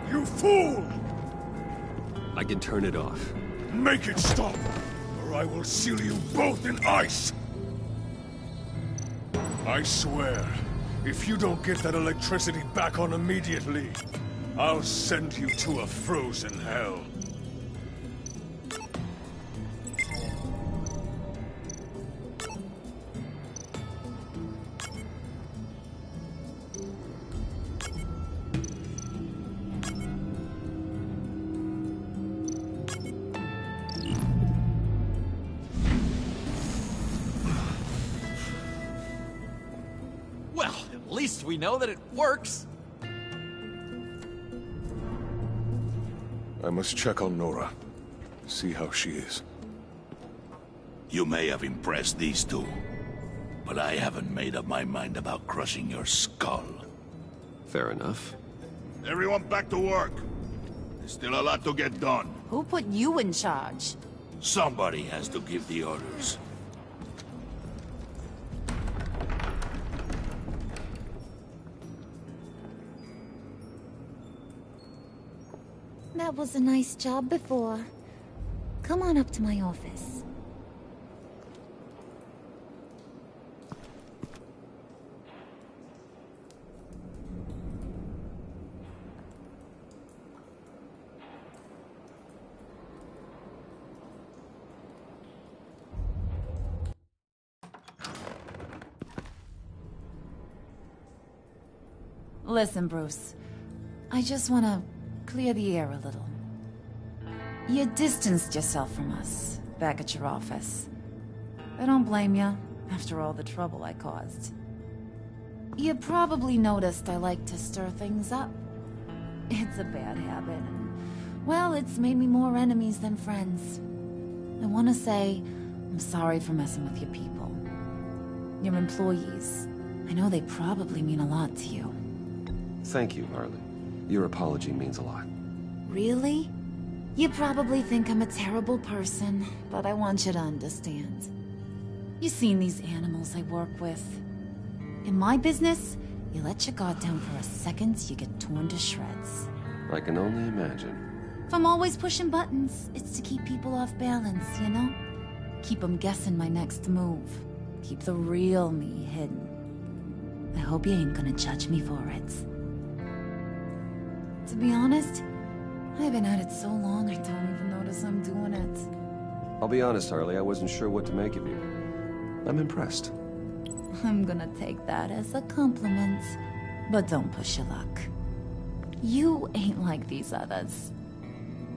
You fool! I can turn it off. Make it stop, or I will seal you both in ice! I swear, if you don't get that electricity back on immediately, I'll send you to a frozen hell. Well, at least we know that it works. I must check on Nora. See how she is. You may have impressed these two, but I haven't made up my mind about crushing your skull. Fair enough. Everyone back to work. There's still a lot to get done. Who put you in charge? Somebody has to give the orders. That was a nice job before. Come on up to my office. Listen, Bruce. I just want to clear the air a little. You distanced yourself from us back at your office. I don't blame you, after all the trouble I caused. You probably noticed I like to stir things up. It's a bad habit, and, well, it's made me more enemies than friends. I want to say I'm sorry for messing with your people. Your employees. I know they probably mean a lot to you. Thank you, Harley. Your apology means a lot. Really? You probably think I'm a terrible person, but I want you to understand. You've seen these animals I work with. In my business, you let your guard down for a second, you get torn to shreds. I can only imagine. If I'm always pushing buttons, it's to keep people off balance, you know? Keep them guessing my next move. Keep the real me hidden. I hope you ain't gonna judge me for it. To be honest, I've been at it so long I don't even notice I'm doing it. I'll be honest, Harley, I wasn't sure what to make of you. I'm impressed. I'm gonna take that as a compliment. But don't push your luck. You ain't like these others.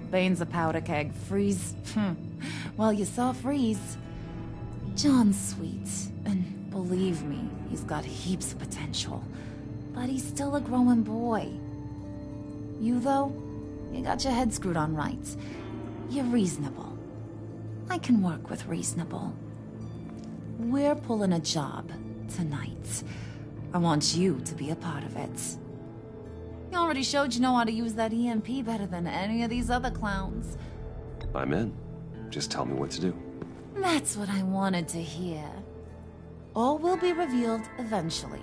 Bane's a powder keg. Freeze. Well, you saw Freeze. John's sweet. And believe me, he's got heaps of potential. But he's still a growing boy. You, though, you got your head screwed on right. You're reasonable. I can work with reasonable. We're pulling a job tonight. I want you to be a part of it. You already showed you know how to use that EMP better than any of these other clowns. I'm in. Just tell me what to do. That's what I wanted to hear. All will be revealed eventually.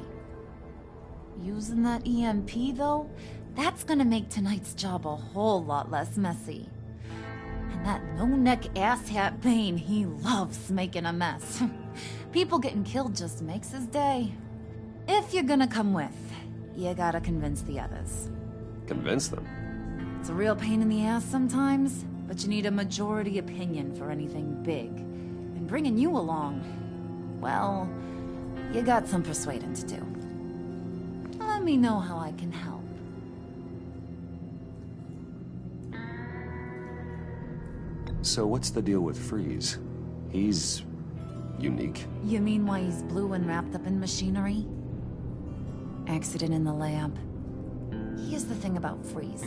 Using that EMP, though, that's gonna make tonight's job a whole lot less messy. And that no-neck asshat Bane, he loves making a mess. People getting killed just makes his day. If you're gonna come with, you gotta convince the others. Convince them? It's a real pain in the ass sometimes, but you need a majority opinion for anything big. And bringing you along, well, you got some persuading to do. Let me know how I can help. So what's the deal with Freeze? He's unique. You mean why he's blue and wrapped up in machinery? Accident in the lab. Here's the thing about Freeze.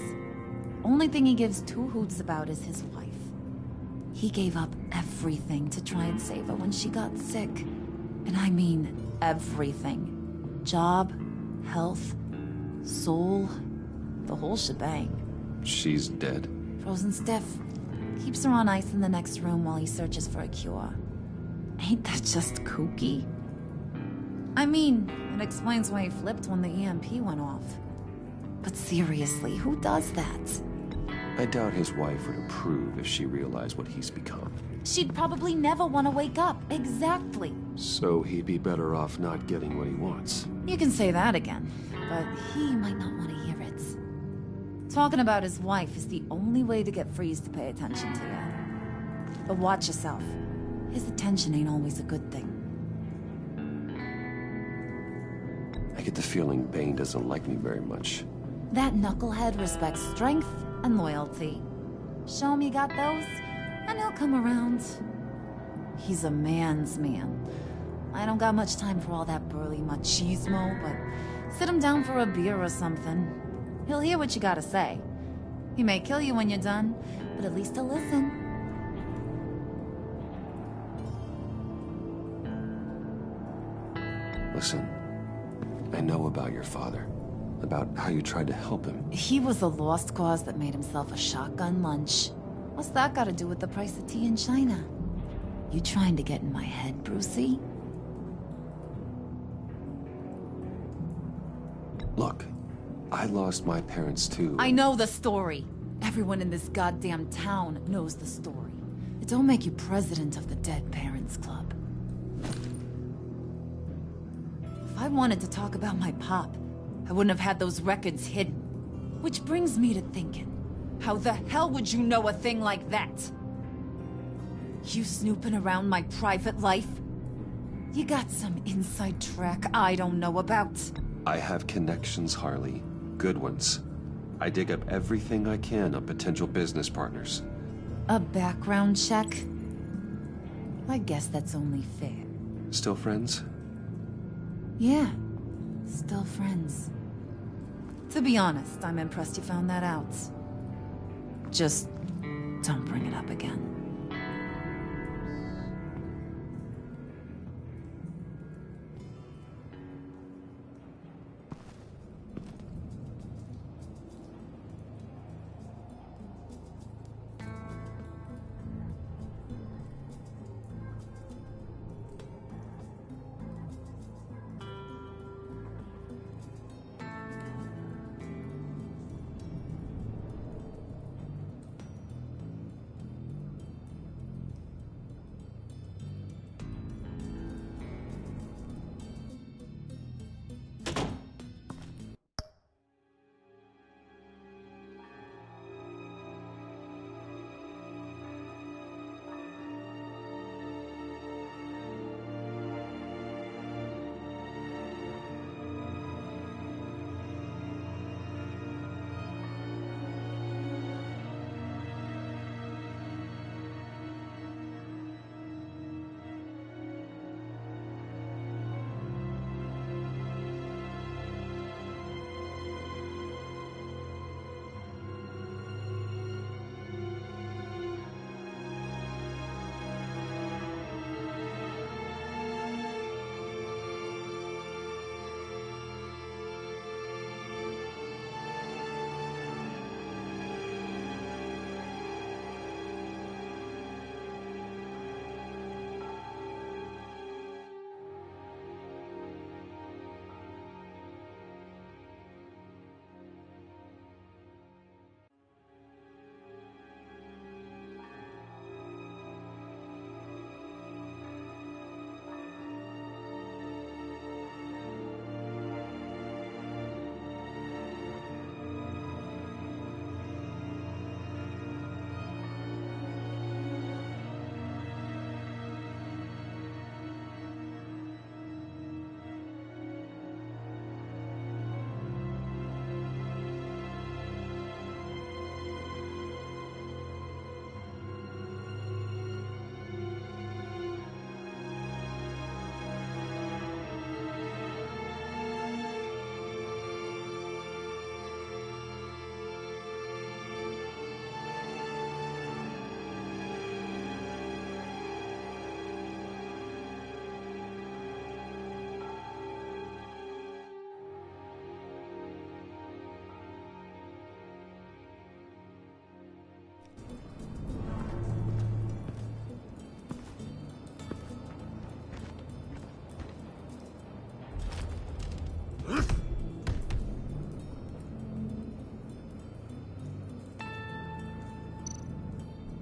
Only thing he gives two hoots about is his wife. He gave up everything to try and save her when she got sick. And I mean everything. Job, health, soul, the whole shebang. She's dead? Frozen stiff. Keeps her on ice in the next room while he searches for a cure. Ain't that just kooky? I mean, it explains why he flipped when the EMP went off. But seriously, who does that? I doubt his wife would approve if she realized what he's become. She'd probably never want to wake up. Exactly. So he'd be better off not getting what he wants. You can say that again, but he might not want to hear it. Talking about his wife is the only way to get Freeze to pay attention to you. But watch yourself. His attention ain't always a good thing. I get the feeling Bane doesn't like me very much. That knucklehead respects strength and loyalty. Show him you got those, and he'll come around. He's a man's man. I don't got much time for all that burly machismo, but sit him down for a beer or something. He'll hear what you gotta say. He may kill you when you're done, but at least he'll listen. Listen, I know about your father. About how you tried to help him. He was a lost cause that made himself a shotgun lunch. What's that got to do with the price of tea in China? You trying to get in my head, Brucey? Look, I lost my parents too. I know the story. Everyone in this goddamn town knows the story. It don't make you president of the Dead Parents Club. If I wanted to talk about my pop, I wouldn't have had those records hidden. Which brings me to thinking, how the hell would you know a thing like that? You snooping around my private life? You got some inside track I don't know about. I have connections, Harley. Good ones. I dig up everything I can on potential business partners. A background check? I guess that's only fair. Still friends? Yeah, still friends. To be honest, I'm impressed you found that out. Just don't bring it up again.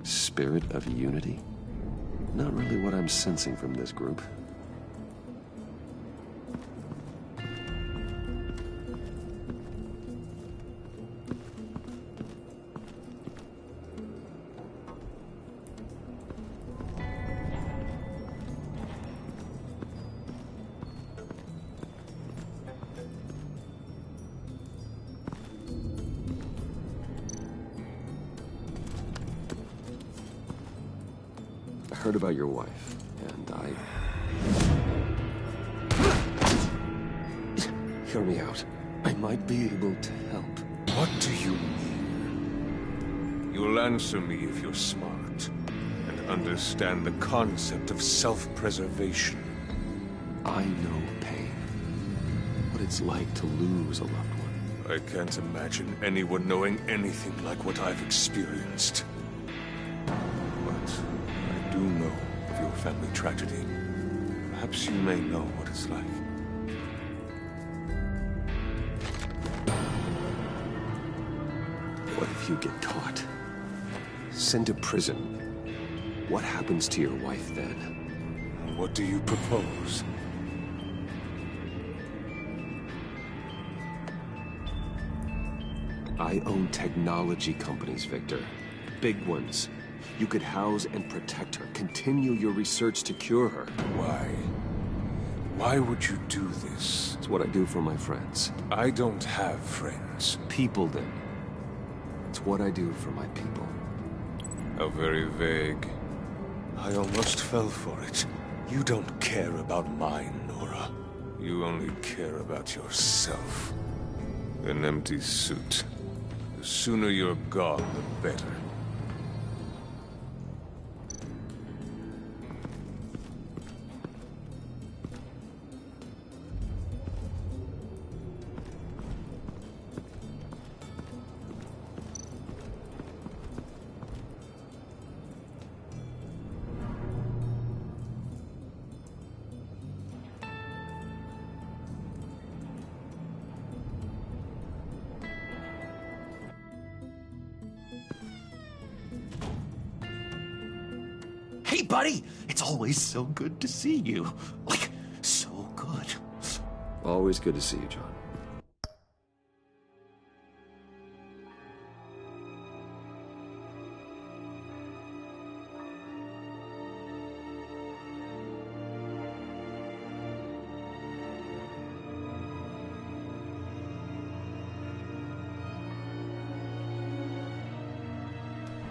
Spirit of unity? Not really what I'm sensing from this group. I heard about your wife, and Hear me out. I might be able to help. What do you mean? You'll answer me if you're smart, and understand the concept of self-preservation. I know pain. What it's like to lose a loved one. I can't imagine anyone knowing anything like what I've experienced. I do know of your family tragedy. Perhaps you may know what it's like. What if you get caught? Sent to prison? What happens to your wife then? What do you propose? I own technology companies, Victor. Big ones. You could house and protect her. Continue your research to cure her. Why? Why would you do this? It's what I do for my friends. I don't have friends. People do. It's what I do for my people. How very vague. I almost fell for it. You don't care about mine, Nora. You only care about yourself. An empty suit. The sooner you're gone, the better. Hey, buddy! It's always so good to see you. Like, so good. Always good to see you, John.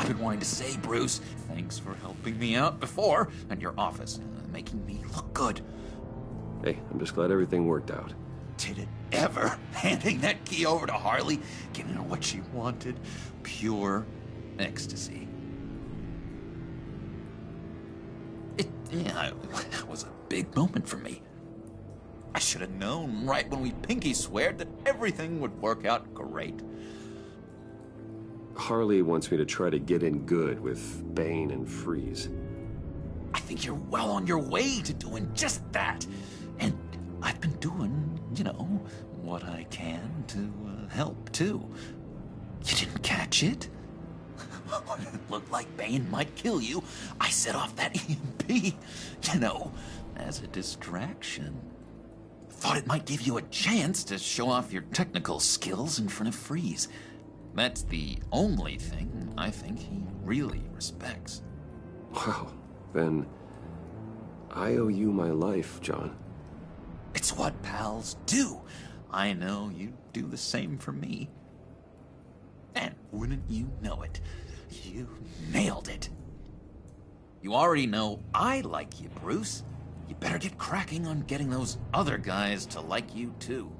I've been wanting to say, Bruce, thanks for helping me out before at your office, making me look good. Hey, I'm just glad everything worked out. Did it ever? Handing that key over to Harley, giving her what she wanted, pure ecstasy. It was a big moment for me. I should have known right when we pinky sweared that everything would work out great. Harley wants me to try to get in good with Bane and Freeze. I think you're well on your way to doing just that. And I've been doing, what I can to help, too. You didn't catch it? When it looked like Bane might kill you, I set off that EMP, as a distraction. Thought it might give you a chance to show off your technical skills in front of Freeze. That's the only thing I think he really respects. Wow, then I owe you my life, John. It's what pals do. I know you do the same for me. And wouldn't you know it, you nailed it. You already know I like you, Bruce. You better get cracking on getting those other guys to like you, too.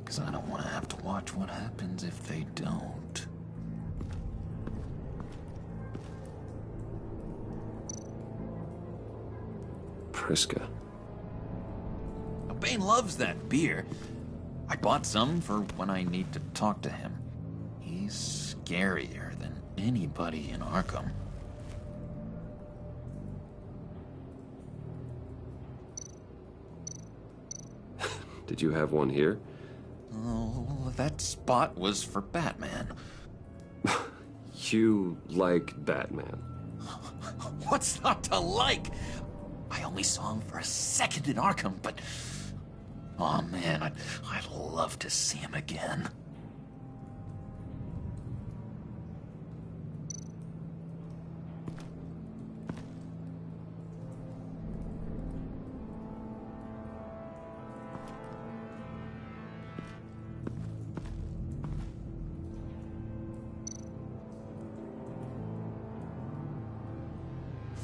Because I don't want to have to watch what happens if they don't. Priska. Bane loves that beer. I bought some for when I need to talk to him. He's scarier than anybody in Arkham. Did you have one here? Oh, that spot was for Batman. You like Batman? What's not to like? I only saw him for a second in Arkham, but... oh man, I'd love to see him again.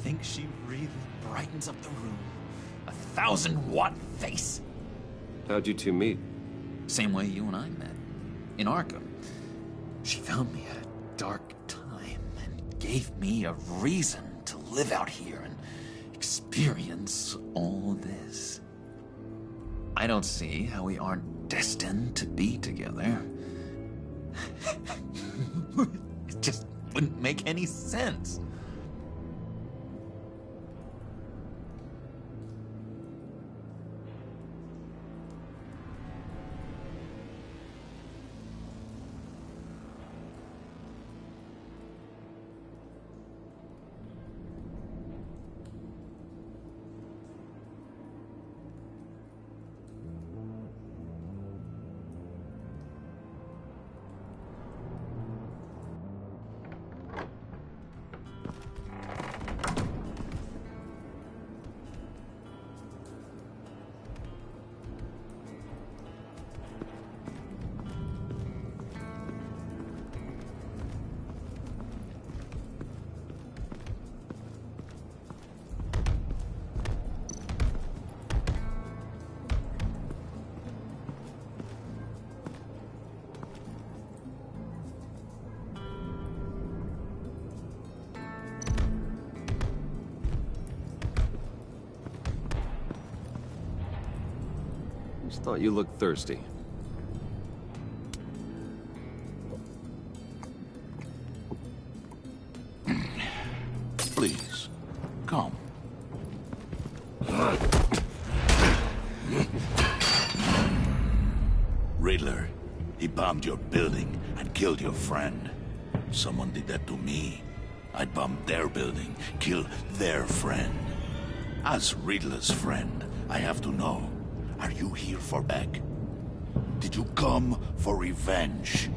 Think she really brightens up the room. 1,000-watt face. How'd you two meet? Same way you and I met. In Arkham. She found me at a dark time and gave me a reason to live out here and experience all this. I don't see how we aren't destined to be together. It just wouldn't make any sense. Just thought you looked thirsty. Please, come. Riddler, he bombed your building and killed your friend. Someone did that to me. I'd bomb their building, kill their friend. As Riddler's friend, I have to know, are you here for back? Did you come for revenge?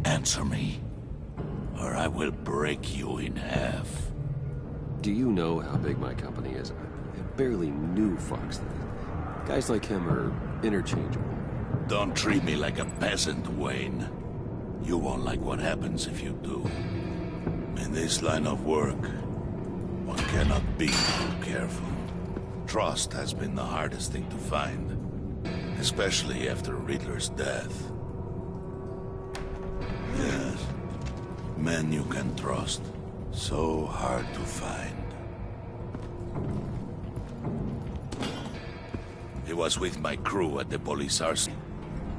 Answer me, or I will break you in half. Do you know how big my company is? I barely knew Fox. Guys like him are interchangeable. Don't treat me like a peasant, Wayne. You won't like what happens if you do. In this line of work, one cannot be too careful. Trust has been the hardest thing to find, especially after Riddler's death. Yes, men you can trust, so hard to find. He was with my crew at the police arsenal.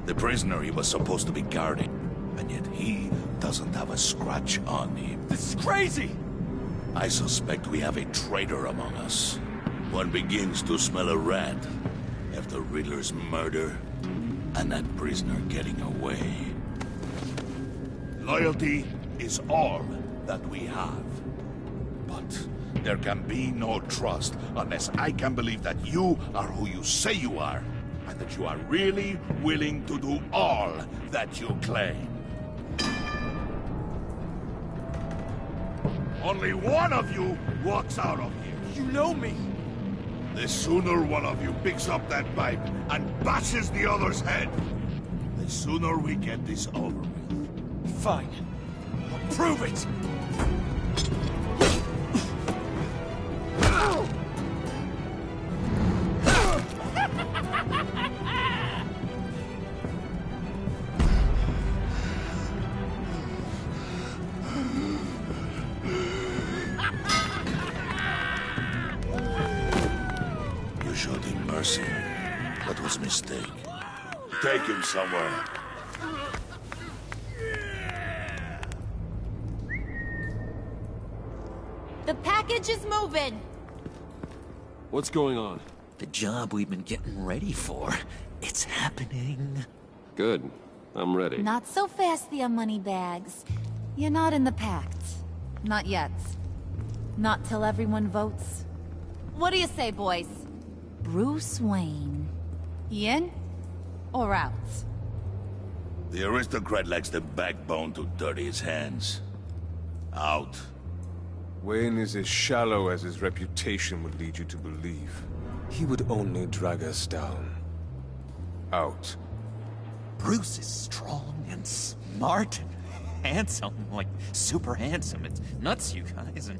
The prisoner he was supposed to be guarding, and yet he doesn't have a scratch on him. This is crazy! I suspect we have a traitor among us. One begins to smell a rat after Riddler's murder and that prisoner getting away. Loyalty is all that we have. But there can be no trust unless I can believe that you are who you say you are, and that you are really willing to do all that you claim. Only one of you walks out of here. You know me. The sooner one of you picks up that pipe and bashes the other's head, the sooner we get this over with. Fine. I'll prove it! You showed him mercy. That was a mistake. Take him somewhere. The package is moving. What's going on? The job we've been getting ready for. It's happening. Good. I'm ready. Not so fast, the Moneybags. You're not in the pact. Not yet. Not till everyone votes. What do you say, boys? Bruce Wayne. In or out? The aristocrat lacks the backbone to dirty his hands. Out. Wayne is as shallow as his reputation would lead you to believe. He would only drag us down. Out. Bruce is strong and smart and handsome, like super handsome. It's nuts, you guys, and...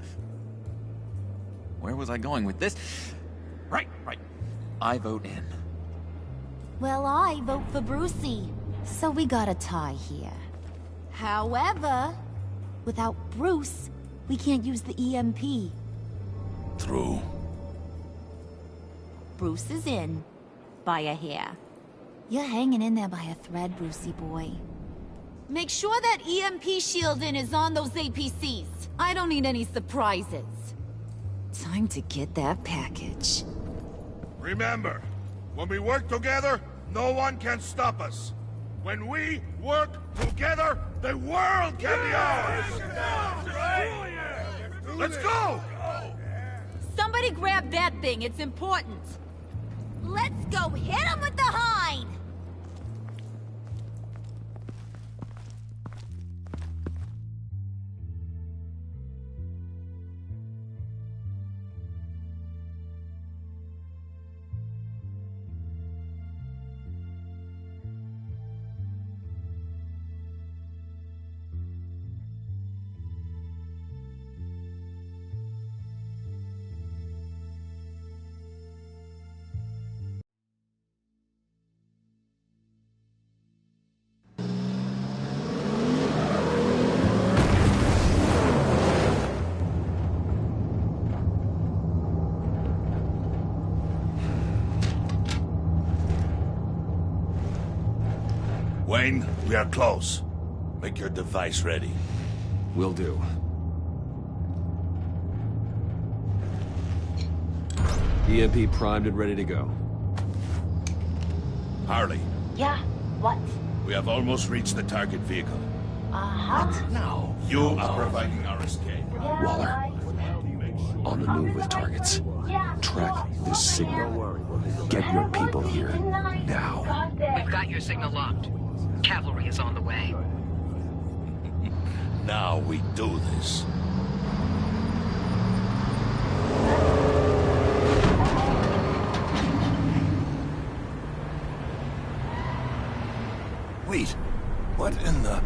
Where was I going with this? Right. I vote in. Well, I vote for Brucey. So we got a tie here. However, without Bruce, we can't use the EMP. True. Bruce is in. By a hair. You're hanging in there by a thread, Brucey boy. Make sure that EMP shielding is on those APCs. I don't need any surprises. Time to get that package. Remember, when we work together, no one can stop us. When we work together, the world can be ours! Let's go! Somebody grab that thing, it's important. Let's go hit him with the hind! Wayne, we are close. Make your device ready. Will do. EMP primed and ready to go. Harley, Yeah, what? we have almost reached the target vehicle. Uh-huh. No. You are providing our escape. Waller, on the move with targets. Track this signal. Get your people here, now. We've got your signal locked. Cavalry is on the way. Now we do this. Wait, what in the...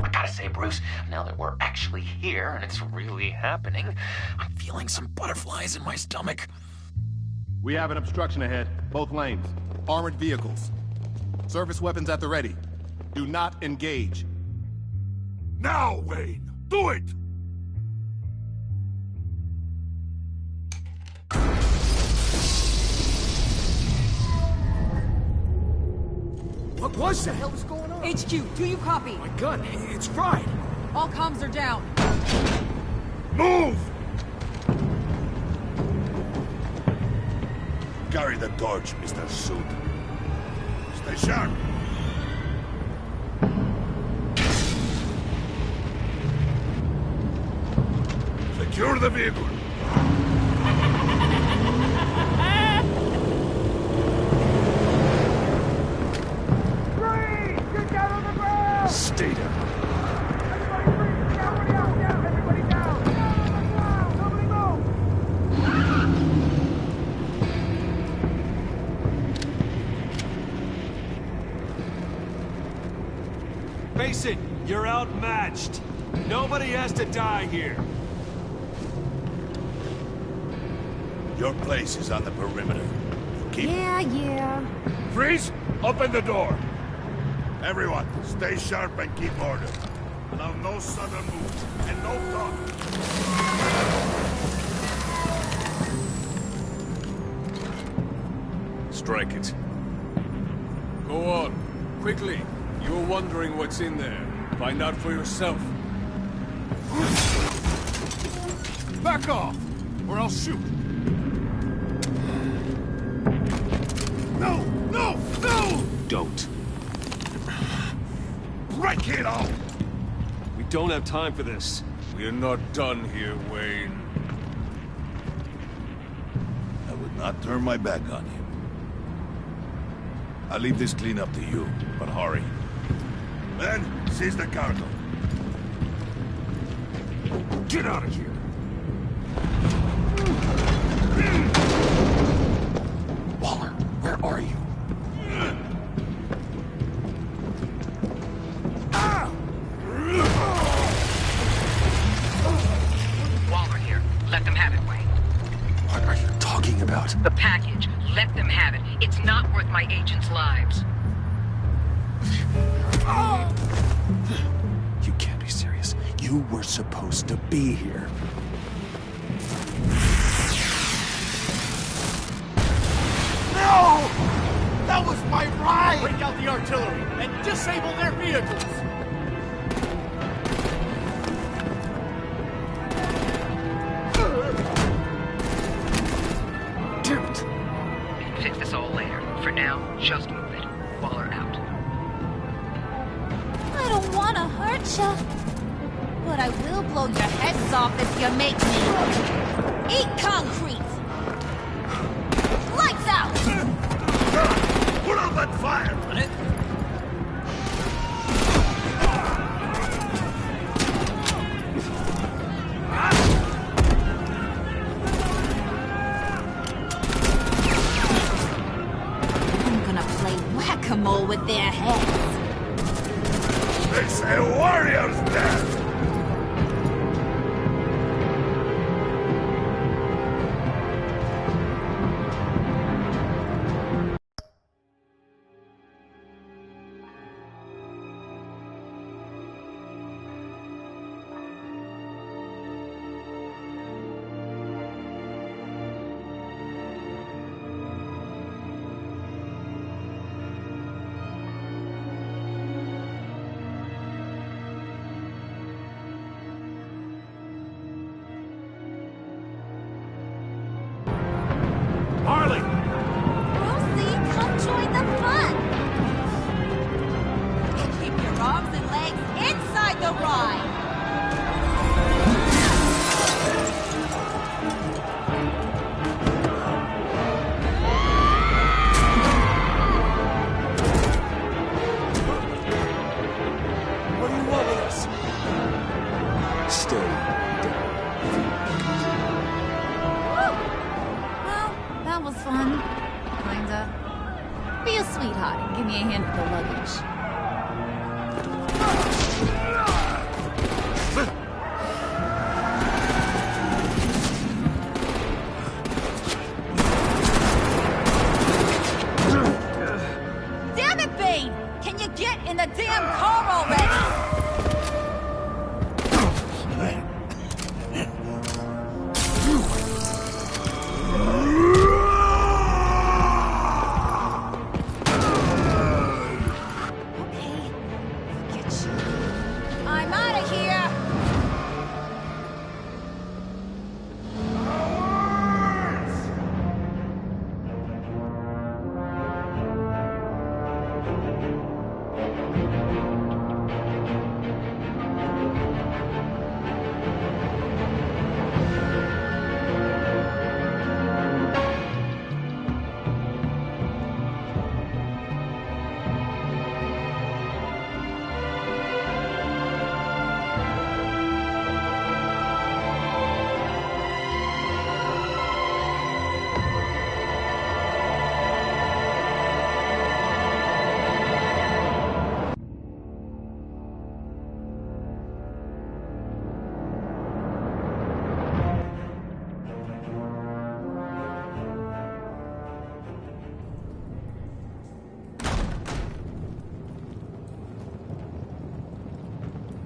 I gotta say, Bruce, now that we're actually here and it's really happening, I'm feeling some butterflies in my stomach. We have an obstruction ahead, both lanes. Armored vehicles. Service weapons at the ready. Do not engage. Now, Wayne! Do it! What was that? What the hell is going on? HQ, do you copy? My gun, it's fried. All comms are down. Move! Carry the torch, Mr. Suit. Stay sharp. Secure the vehicle. Stay down. Face it, you're outmatched. Nobody has to die here. Your place is on the perimeter. Keep... Yeah. Freeze! Open the door! Everyone, stay sharp and keep order. Allow no sudden moves, and no talk. Strike it. Go on. Quickly. You were wondering what's in there. Find out for yourself. Back off, or I'll shoot. No! No! No! Don't. Break it all! We don't have time for this. We're not done here, Wayne. I would not turn my back on you. I'll leave this clean up to you, but hurry. Then, seize the cargo. Get out of here! Waller, where are you? Waller here. Let them have it, Wayne. What are you talking about? The package. Let them have it. It's not worth my agents' lives. You can't be serious. You were supposed to be here. No! That was my ride! Break out the artillery and disable their vehicles! Damn it! We can fix this all later. For now, just move it. Waller out. I don't want to hurt ya, but I will blow your heads off if you make me. Eat concrete! Lights out! Put out that fire! I'm gonna play whack-a-mole with their heads. It's a warrior's death! the ride. What do you want with us? Stay Well, that was fun. Kinda. Be a sweetheart and give me a hand with the luggage. Damn it, Bane! Can you get in the damn car already? I'm out of here!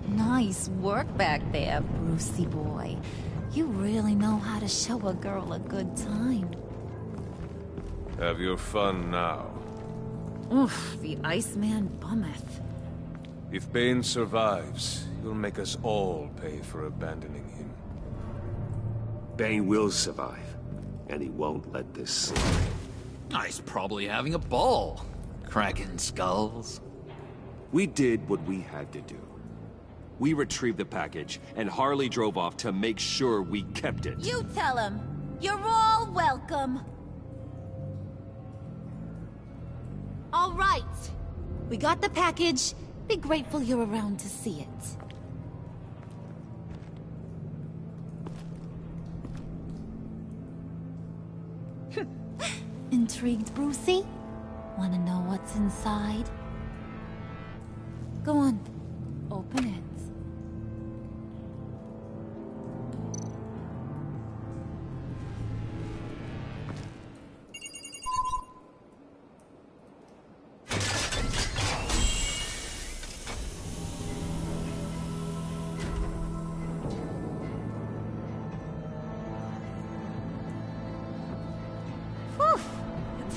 Nice work back there, Brucey boy. You really know how to show a girl a good time. Have your fun now. Oof, the Iceman bummeth. If Bane survives, he'll make us all pay for abandoning him. Bane will survive, and he won't let this slide. He's probably having a ball. Cracking skulls. We did what we had to do. We retrieved the package, and Harley drove off to make sure we kept it. You tell him. You're all welcome. All right. We got the package. Be grateful you're around to see it. Intrigued, Brucey? Wanna know what's inside? Go on. Open it.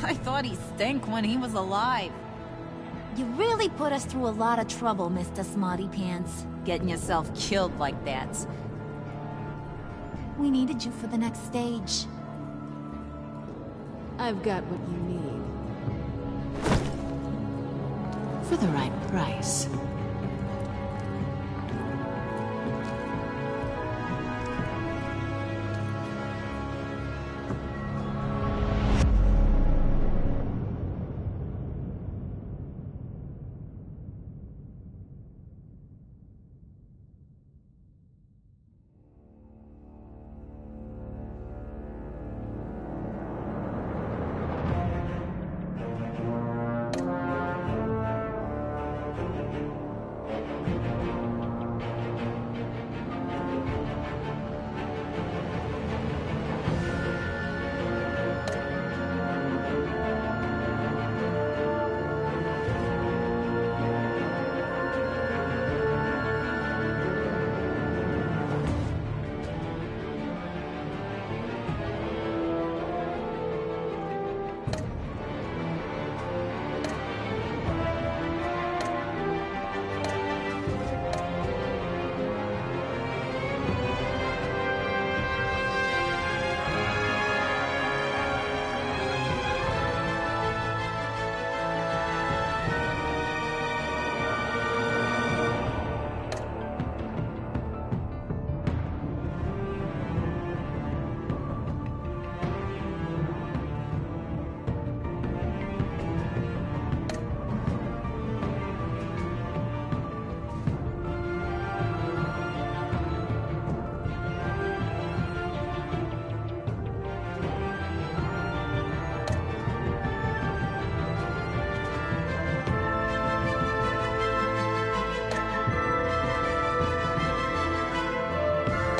I thought he stank when he was alive. You really put us through a lot of trouble, Mr. Smarty Pants. Getting yourself killed like that. We needed you for the next stage. I've got what you need. For the right price. Bye.